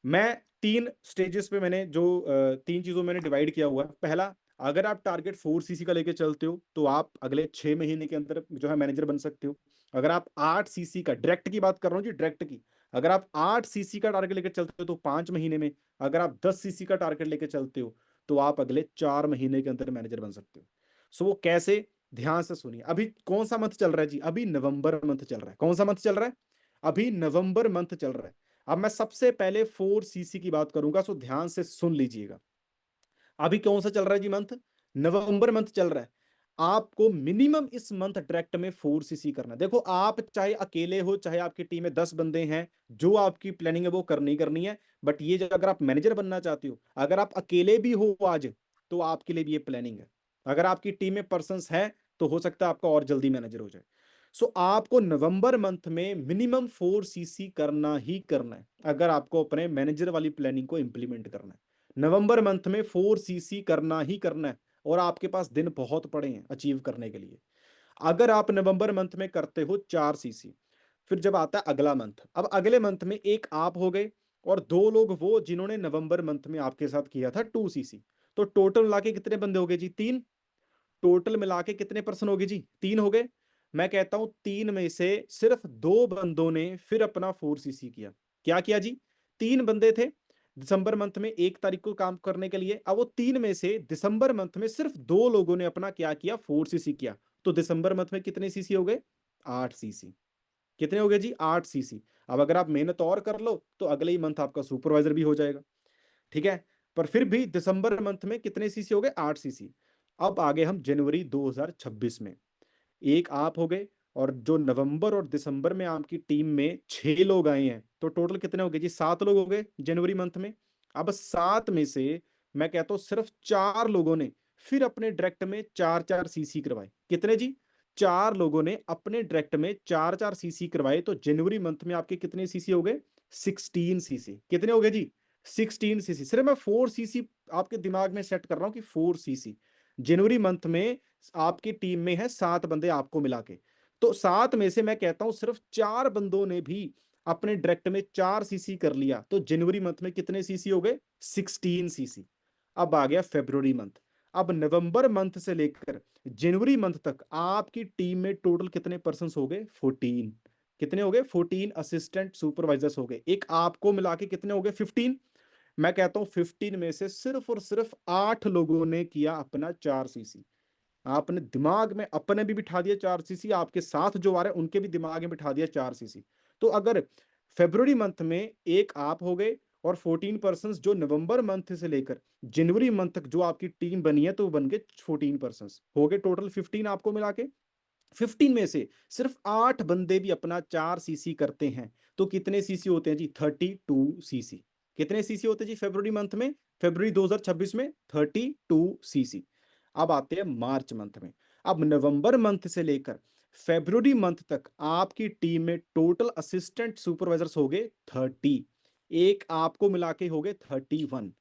Speaker 1: मैं 3 स्टेजेस पे, मैंने जो 3 चीजों में मैंने डिवाइड किया हुआ है। पहला, अगर आप टारगेट 4 सीसी का लेके चलते हो तो आप अगले 6 महीने के अंदर जो है मैनेजर बन सकते हो। अगर आप 8 सीसी का, डायरेक्ट की बात कर रहा हूँ जी, डायरेक्ट की, अगर आप 8 सीसी का टारगेट लेके चलते हो तो 5 महीने में। अगर आप 10 सीसी का टारगेट लेके चलते हो तो आप अगले 4 महीने के अंदर मैनेजर बन सकते हो। सो वो कैसे, ध्यान से सुनिए। अभी कौन सा मंथ चल रहा है जी? अभी नवंबर मंथ चल रहा है। कौन सा मंथ चल रहा है? अभी नवंबर मंथ चल रहा है। अब मैं सबसे पहले 4 सीसी की बात करूंगा, सो ध्यान से सुन लीजिएगा। अभी कौन सा चल रहा है जी मंथ? नवंबर मंथ चल रहा है। आपको मिनिमम इस मंथ डायरेक्ट में 4 सीसी करना है। देखो, आप चाहे अकेले हो, चाहे आपकी टीम में 10 बंदे हैं, जो आपकी प्लानिंग है वो करनी ही करनी है। बट ये जो, अगर आप मैनेजर बनना चाहते हो, अगर आप अकेले भी हो आज, तो आपके लिए भी ये प्लानिंग है। अगर आपकी टीम में पर्सन है तो हो सकता है आपका और जल्दी मैनेजर हो जाए। सो आपको नवंबर मंथ में मिनिमम 4 सीसी करना ही करना है, अगर आपको अपने मैनेजर वाली प्लानिंग को इंप्लीमेंट करना है। नवंबर मंथ में 4 सीसी करना ही करना है, और आपके पास दिन बहुत पड़े हैं अचीव करने के लिए। अगर आप नवंबर मंथ में करते हो 4 सीसी, फिर जब आता है अगला मंथ, अब अगले मंथ में एक आप हो गए और दो लोग वो जिन्होंने नवंबर मंथ में आपके साथ किया था 2 सीसी। तो टोटल मिला के कितने बंदे हो गए जी? 3। टोटल मिला के कितने पर्सन हो गए जी? 3 हो गए। मैं कहता हूं 3 में से सिर्फ 2 बंदों ने फिर अपना 4 सीसी किया। क्या किया जी? 3 बंदे थे दिसंबर मंथ में 1 तारीख को काम करने के लिए। अब वो 3 में से दिसंबर मंथ में सिर्फ 2 लोगों ने अपना क्या किया? 4 सीसी किया। तो दिसंबर मंथ में कितने सीसी हो गए? 8 सीसी। कितने हो गए जी? 8 सीसी। अब अगर आप मेहनत और कर लो तो अगले ही मंथ आपका सुपरवाइजर भी हो जाएगा। ठीक है, पर फिर भी दिसंबर मंथ में कितने सीसी हो गए? 8 सीसी। अब आगे हम जनवरी 2026 में, एक आप हो गए और जो नवंबर और दिसंबर में आपकी टीम में 6 लोग आए हैं, तो टोटल कितने हो गए जी? 7 लोग हो गए जनवरी मंथ में। अब 7 में से मैं कहता हूं सिर्फ 4 लोगों ने फिर अपने डायरेक्ट में 4-4 सीसी करवाए। कितने जी? 4 लोगों ने अपने डायरेक्ट में 4-4 सीसी करवाए। तो जनवरी मंथ में आपके कितने सीसी हो गए? 16 सीसी। कितने हो गए जी? 16 सीसी। सिर्फ मैं 4 सीसी आपके दिमाग में सेट कर रहा हूं कि 4 सीसी जनवरी मंथ में आपकी टीम में है 7 बंदे आपको मिला के। तो 7 में से मैं कहता हूं सिर्फ 4 बंदों ने भी अपने डायरेक्ट में 4 सीसी कर लिया। तो जनवरी मंथ में कितने सीसी हो गए? 16 सीसी। अब आ गया फेब्रुवरी मंथ। अब नवंबर मंथ से लेकर जनवरी मंथ तक आपकी टीम में टोटल कितने पर्सन हो गए? 14। कितने हो गए? 14 असिस्टेंट सुपरवाइजर्स हो गए। एक आपको मिला के कितने हो गए? 15। मैं कहता हूं 15 में से सिर्फ और सिर्फ 8 लोगों ने किया अपना 4 सीसी। आपने दिमाग में अपने भी बिठा दिया 4 सीसी, आपके साथ जो आ रहे हैं उनके भी दिमाग में बिठा दिया 4 सीसी। तो अगर फेब्रुवरी मंथ में एक आप हो गए और 14 पर्सन जो नवंबर मंथ से लेकर जनवरी मंथ तक जो आपकी टीम बनी है, तो वो बन गए 14 पर्सन हो गए। टोटल 15 आपको मिला के। 15 में से सिर्फ 8 बंदे भी अपना 4 सीसी करते हैं। तो कितने सीसी होते हैं जी? 32 सीसी। कितने सीसी होते हैं जी फेब्रुवरी मंथ में? फेब्रुवरी 2026 में 32 सीसी। अब आते हैं मार्च मंथ में। अब नवंबर मंथ से लेकर फेब्रुवरी मंथ तक आपकी टीम में टोटल असिस्टेंट सुपरवाइजर्स हो गए 30। एक आपको मिला के हो गए 31।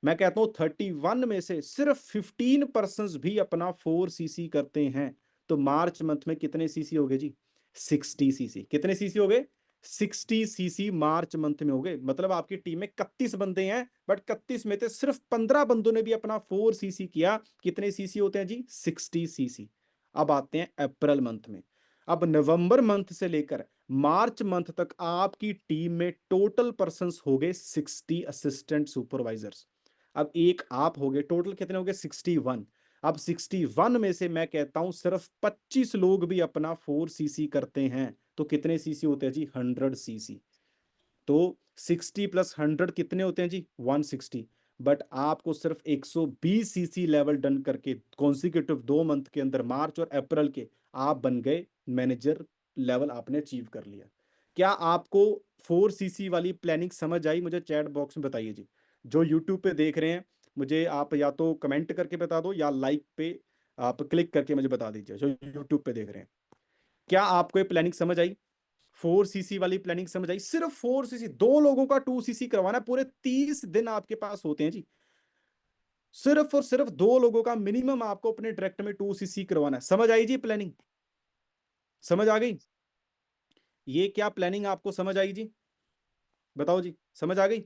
Speaker 1: मैं कहता हूं 31 में से सिर्फ 15 पर्सन भी अपना 4 सीसी करते हैं। तो मार्च मंथ में कितने सीसी हो गए जी? 60 सीसी। कितने सीसी हो गए? 60 सीसी मार्च मंथ में हो गए। मतलब आपकी टीम में 31 बंदे हैं, बट 31 में से सिर्फ 15 बंदों ने भी अपना 4 सीसी किया। कितने सीसी होते हैं जी? 60 सीसी। अब आते हैं अप्रैल मंथ में। अब नवंबर मंथ से लेकर मार्च मंथ तक आपकी टीम में टोटल पर्सन हो गए 60 असिस्टेंट सुपरवाइजर्स। अब एक आप हो गए। टोटल कितने हो गए? 61। अब 61 में से मैं कहता हूं सिर्फ 25 लोग भी अपना 4 सीसी करते हैं। तो कितने सीसी होते हैं जी? 100 सीसी। तो 60 + 100 कितने होते हैं जी? 160। बट आपको सिर्फ 120 सीसी लेवल डन करके कॉन्सिक्यूटिव 2 मंथ के अंदर, मार्च और अप्रैल के, आप बन गए मैनेजर लेवल, आपने अचीव कर लिया। क्या आपको 4 सीसी वाली प्लानिंग समझ आई? मुझे चैट बॉक्स में बताइए जी। जो यूट्यूब पे देख रहे हैं, मुझे आप या तो कमेंट करके बता दो या लाइक पे आप क्लिक करके मुझे बता दीजिए, जो यूट्यूब पे देख रहे हैं। क्या आपको ये प्लानिंग समझ आई? 4 सीसी वाली प्लानिंग समझ आई? सिर्फ 4 सीसी, 2 लोगों का 2 सीसी करवाना, पूरे 30 दिन आपके पास होते हैं जी। सिर्फ और सिर्फ 2 लोगों का मिनिमम आपको अपने डायरेक्ट में 2 सीसी करवाना है। समझ आई जी प्लानिंग? समझ आ गई? ये क्या प्लानिंग आपको समझ आई जी? बताओ जी, समझ आ गई?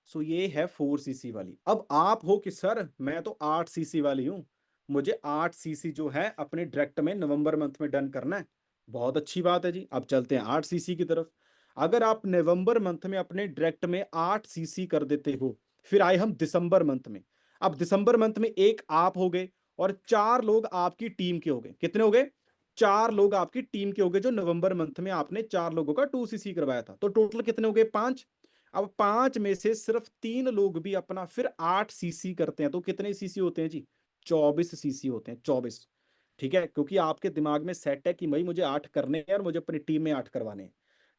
Speaker 1: सो ये है 4 सीसी वाली। अब आप हो कि सर मैं तो 8 सीसी वाली हूं, मुझे 8 सीसी जो है अपने डायरेक्ट में नवंबर मंथ में डन करना है। बहुत अच्छी बात है जी, अब चलते हैं 8 सीसी की तरफ। अगर आप नवंबर मंथ में अपने डायरेक्ट में 8 सीसी कर देते हो, फिर आए हम दिसंबर मंथ में। अब दिसंबर मंथ में एक आप हो गए और 4 लोग आपकी टीम के हो गए। कितने हो गए? 4 लोग आपकी टीम के हो गए, जो नवंबर मंथ में आपने 4 लोगों का 2 सीसी करवाया था। तो टोटल कितने हो गए? 5। अब 5 में से सिर्फ 3 लोग भी अपना फिर 8 सीसी करते हैं। तो कितने सीसी होते हैं जी? 24 सीसी होते हैं। 24। ठीक है, क्योंकि आपके दिमाग में सेट है कि भाई मुझे 8 करने हैं और मुझे अपनी टीम में 8 करवाने हैं।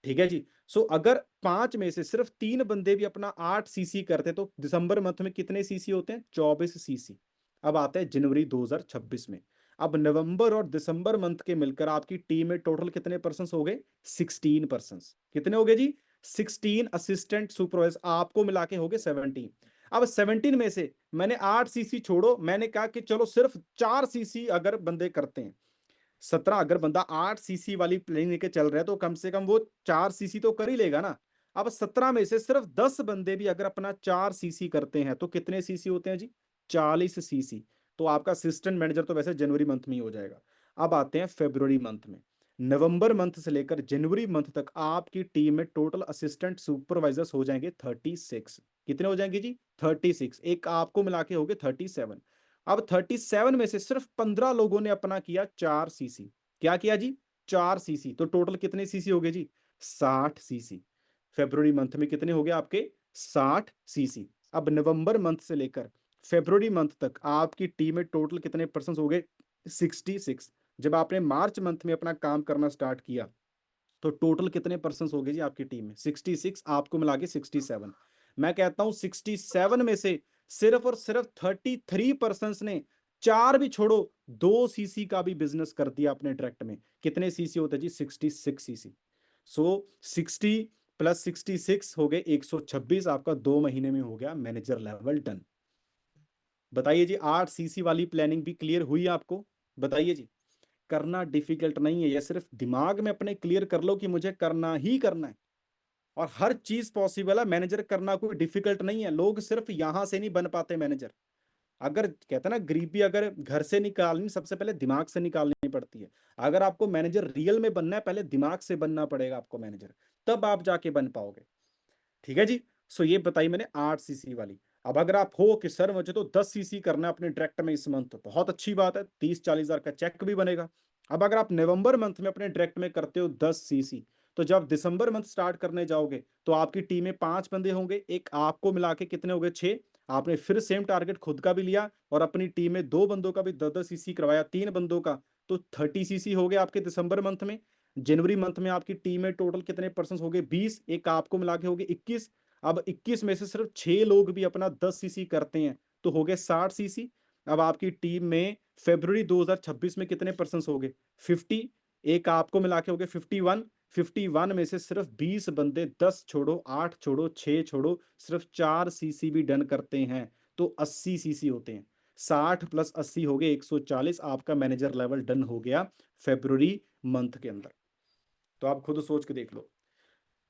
Speaker 1: ठीक है जी। सो अगर 5 में से सिर्फ 3 बंदे भी अपना 8 सीसी करते हैं, तो दिसंबर मंथ में कितने सीसी होते हैं? 24 सीसी। अब आते हैं जनवरी 2026 में। अब नवंबर और दिसंबर मंथ के मिलकर आपकी टीम में टोटल कितने पर्सन हो गए? 16 पर्सन। कितने हो गए जी? 16 असिस्टेंट सुपरवाइजर आपको मिला के हो गए 17। अब 17 में से मैंने 8 सीसी छोड़ो, मैंने कहा कि चलो सिर्फ 4 सीसी अगर बंदे करते हैं, 17, अगर बंदा 8 सीसी वाली प्लेनिंग लेके चल रहा है तो कम से कम वो 4 सीसी तो कर ही लेगा ना। अब 17 में से सिर्फ 10 बंदे भी अगर अपना 4 सीसी करते हैं तो कितने सीसी होते हैं जी? 40 सीसी। तो आपका असिस्टेंट मैनेजर तो वैसे जनवरी मंथ में ही हो जाएगा। अब आते हैं फरवरी मंथ में। नवंबर मंथ से लेकर जनवरी मंथ तक आपकी टीम में टोटल असिस्टेंट सुपरवाइजर्स हो जाएंगे 36। कितने हो जाएंगे जी? 36। एक आपको मिला के हो गए 37। अब 37 में से सिर्फ 15 लोगों ने अपना किया 4 सीसी। क्या किया जी? 4 सीसी। तो टोटल कितने सीसी हो गए जी? 60 सीसी। फेब्रुवरी मंथ में कितने हो गए आपके? 60 सीसी। अब नवंबर मंथ से लेकर फेब्रुवरी मंथ तक आपकी टीम में टोटल कितने पर्सन हो गए? 66। जब आपने मार्च मंथ में अपना काम करना स्टार्ट किया तो टोटल कितने पर्सन हो गए जी आपकी टीम में? 66, आपको मिला के 67। मैं कहता हूं 67 में से सिर्फ और सिर्फ 33 पर्सन ने, चार भी छोड़ो, 2 सीसी का भी बिजनेस कर दिया अपने डायरेक्ट में। कितने सीसी होते जी? 66 सीसी। सो 60 प्लस 66 हो गए 126। आपका 2 महीने में हो गया मैनेजर लेवल डन। बताइए जी, 8 सीसी वाली प्लानिंग भी क्लियर हुई आपको? बताइए जी। करना डिफिकल्ट नहीं है, ये सिर्फ दिमाग में अपने क्लियर कर लो कि मुझे करना ही करना है। और हर चीज पॉसिबल है, मैनेजर करना कोई डिफिकल्ट नहीं है। लोग सिर्फ यहां से नहीं बन पाते मैनेजर। अगर कहते हैं ना, गरीबी अगर घर से निकालनी, सबसे पहले दिमाग से निकालनी पड़ती है। अगर आपको मैनेजर रियल में बनना है, पहले दिमाग से बनना पड़ेगा आपको मैनेजर, तब आप जाके बन पाओगे। ठीक है जी। सो ये बताई मैंने 8 सीसी वाली। अब अगर आप हो कि सर मुझे तो 10 सीसी करना है अपने डायरेक्ट में इस मंथ, तो बहुत अच्छी बात है, 30-40 हजार का चेक भी बनेगा। अब अगर आप नवंबर मंथ में अपने डायरेक्ट में करते हो 10 सीसी, तो जब दिसंबर मंथ स्टार्ट करने जाओगे तो आपकी टीम में 5 बंदे होंगे, एक आपको मिला के कितने हो गए? 6। आपने फिर सेम टारगेट खुद का भी लिया और अपनी टीम में 2 बंदों का भी 10-10 सीसी करवाया, 3 बंदों का, तो 30 सीसी हो गए आपके दिसंबर मंथ में। जनवरी मंथ में आपकी टीम में टोटल कितने पर्सन हो गए? 20। एक आपको मिला के हो गए 21। अब 21 में से सिर्फ 6 लोग भी अपना 10 सीसी करते हैं तो हो गए 60 सीसी। अब आपकी टीम में फरवरी 2026 में कितने पर्सन हो गए? 50। एक आपको मिला के हो गए 51। 51 में से सिर्फ 20 बंदे, 10 छोड़ो, 8 छोड़ो, 6 छोड़ो, सिर्फ 4 सीसी भी डन करते हैं तो 80 सीसी होते हैं। 60 प्लस 80 हो गए 140। आपका मैनेजर लेवल डन हो गया फरवरी मंथ के अंदर। तो आप खुद सोच के देख लो,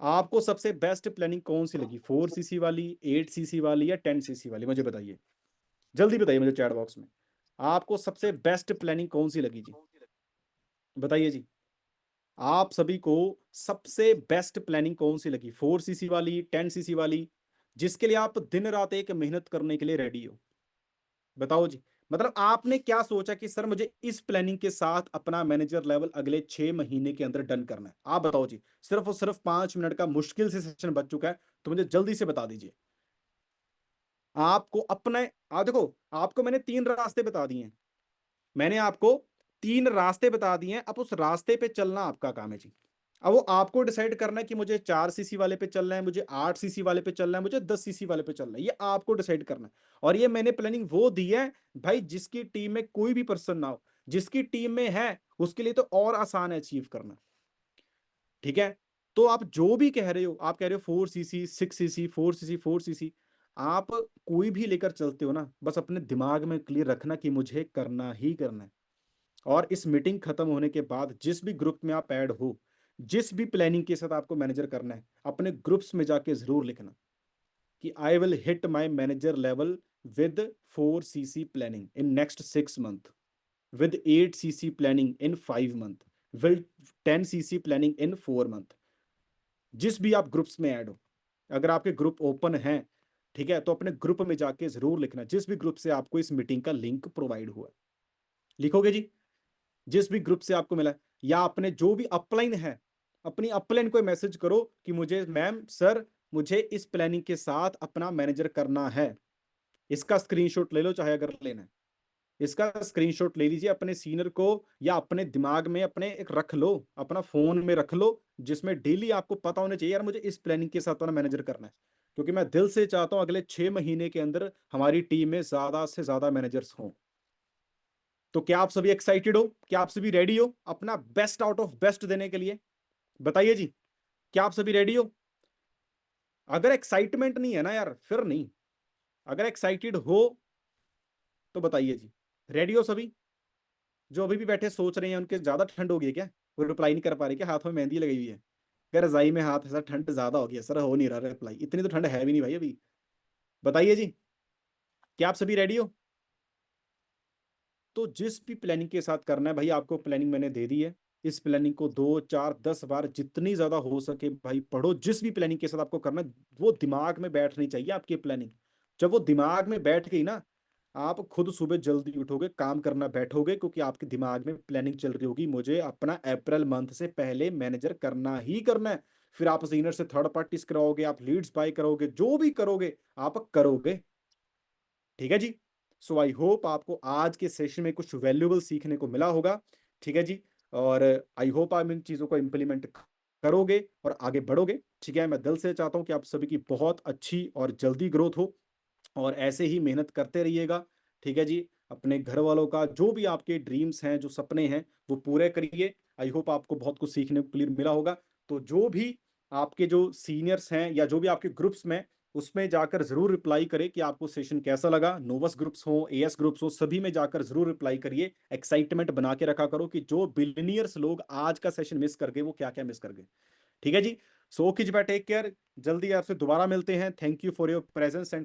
Speaker 1: आपको सबसे बेस्ट प्लानिंग कौन सी लगी? 4 सीसी वाली, 8 सीसी वाली, या 10 सीसी वाली? मुझे बताइए, जल्दी बताइए मुझे चैट बॉक्स में। आपको सबसे बेस्ट प्लानिंग कौन सी लगी जी? बताइए जी। आप सभी को सबसे बेस्ट प्लानिंग कौन सी लगी? 4 सीसी वाली, 10 सीसी वाली, जिसके लिए आप दिन रात एक मेहनत करने के लिए रेडी हो? बताओ जी। मतलब आपने क्या सोचा कि सर मुझे इस प्लानिंग के साथ अपना मैनेजर लेवल अगले 6 महीने के अंदर डन करना है? आप बताओ जी। सिर्फ और सिर्फ 5 मिनट का मुश्किल से सेशन बच चुका है, तो मुझे जल्दी से बता दीजिए। आपको अपने, आप देखो, आपको मैंने 3 रास्ते बता दिए हैं। मैंने आपको 3 रास्ते बता दिए हैं, अब उस रास्ते पे चलना आपका काम है जी। अब वो आपको डिसाइड करना है कि मुझे 4 सीसी वाले पे चलना है, मुझे 8 सीसी वाले पे चलना है, मुझे 10 सीसी वाले पे चलना है, ये आपको डिसाइड करना है। और ये मैंने प्लानिंग वो दी है भाई, जिसकी टीम में कोई भी पर्सन ना हो, जिसकी टीम में है उसके लिए तो और आसान है अचीव करना। ठीक है। तो आप जो भी कह रहे हो, आप कह रहे हो 4 सीसी, 6 सीसी, 4 सीसी, 4 सीसी, आप कोई भी लेकर चलते हो ना, बस अपने दिमाग में क्लियर रखना कि मुझे करना ही करना है। और इस मीटिंग खत्म होने के बाद जिस भी ग्रुप में आप ऐड हो, जिस भी प्लानिंग के साथ आपको मैनेजर करना है, अपने ग्रुप्स में जाके जरूर लिखना कि I will hit my manager level with 4 CC planning in next 6 month, with 8 CC planning in 5 month, will 10 CC planning in 4 month. जिस भी आप ग्रुप्स में ऐड हो, अगर आपके ग्रुप ओपन हैं, ठीक है, तो अपने ग्रुप में जाके जरूर लिखना जिस भी ग्रुप से आपको इस मीटिंग का लिंक प्रोवाइड हुआ है। लिखोगे जी? जिस भी ग्रुप से आपको मिला है, या अपने जो भी अपलाइन है, अपनी अपलाइन को मैसेज करो कि मुझे मैम सर, मुझे इस प्लानिंग के साथ अपना मैनेजर करना है। इसका स्क्रीनशॉट ले लो, चाहे अगर लेना है, इसका स्क्रीनशॉट ले लीजिए, अपने सीनियर को या अपने दिमाग में अपने एक रख लो, अपना फोन में रख लो, जिसमें डेली आपको पता होना चाहिए यार मुझे इस प्लानिंग के साथ अपना मैनेजर करना है। क्योंकि मैं दिल से चाहता हूं अगले 6 महीने के अंदर हमारी टीम में ज्यादा से ज्यादा मैनेजर्स हों। तो क्या आप सभी एक्साइटेड हो? क्या आप सभी रेडी हो अपना बेस्ट आउट ऑफ बेस्ट देने के लिए? बताइए जी। क्या आप सभी रेडी हो? अगर एक्साइटमेंट नहीं है ना यार, फिर नहीं। अगर एक्साइटेड हो तो बताइए जी। रेडी हो सभी? जो अभी भी बैठे सोच रहे हैं उनके ज्यादा ठंड हो गई है क्या? वो रिप्लाई नहीं कर पा रहे क्या? हाथों में मेहंदी लगी हुई है, क्या रजाई में हाथ ऐसा ठंड ज्यादा हो गया सर, हो नहीं रहा रिप्लाई, इतनी तो ठंड है भी नहीं भाई अभी। बताइए जी, क्या आप सभी रेडी हो? तो जिस भी प्लानिंग के साथ करना है भाई, आपको प्लानिंग मैंने दे दी है। इस प्लानिंग को 2 4 10 बार जितनी ज्यादा हो सके भाई पढ़ो। जिस भी प्लानिंग के साथ आपको करना है वो दिमाग में बैठनी चाहिए आपकी प्लानिंग। जब वो दिमाग में बैठ गई ना, आप खुद सुबह जल्दी उठोगे, काम करना बैठोगे, क्योंकि आपके दिमाग में प्लानिंग चल रही होगी, मुझे अपना अप्रैल मंथ से पहले मैनेजर करना ही करना है। फिर आप सीनियर से थर्ड पार्टीज कराओगे, आप लीड्स बाय करोगे, जो भी करोगे आप करोगे। ठीक है जी। सो आई होप आपको आज के सेशन में कुछ वैल्यूएबल सीखने को मिला होगा। ठीक है जी। और आई होप आप इन चीज़ों को इम्प्लीमेंट करोगे और आगे बढ़ोगे। ठीक है, मैं दिल से चाहता हूँ कि आप सभी की बहुत अच्छी और जल्दी ग्रोथ हो, और ऐसे ही मेहनत करते रहिएगा। ठीक है जी। अपने घर वालों का जो भी आपके ड्रीम्स हैं, जो सपने हैं, वो पूरे करिए। आई होप आपको बहुत कुछ सीखने को क्लियर मिला होगा। तो जो भी आपके जो सीनियर्स हैं या जो भी आपके ग्रुप्स में, उसमें जाकर जरूर रिप्लाई करें कि आपको सेशन कैसा लगा। नोवस ग्रुप्स हो, एएस ग्रुप्स हो, सभी में जाकर जरूर रिप्लाई करिए। एक्साइटमेंट बना के रखा करो कि जो बिलियनियर्स लोग आज का सेशन मिस कर गए वो क्या क्या मिस कर गए। ठीक है जी। सो किज बाय, टेक केयर। जल्दी आपसे दोबारा मिलते हैं। Thank you for your presence and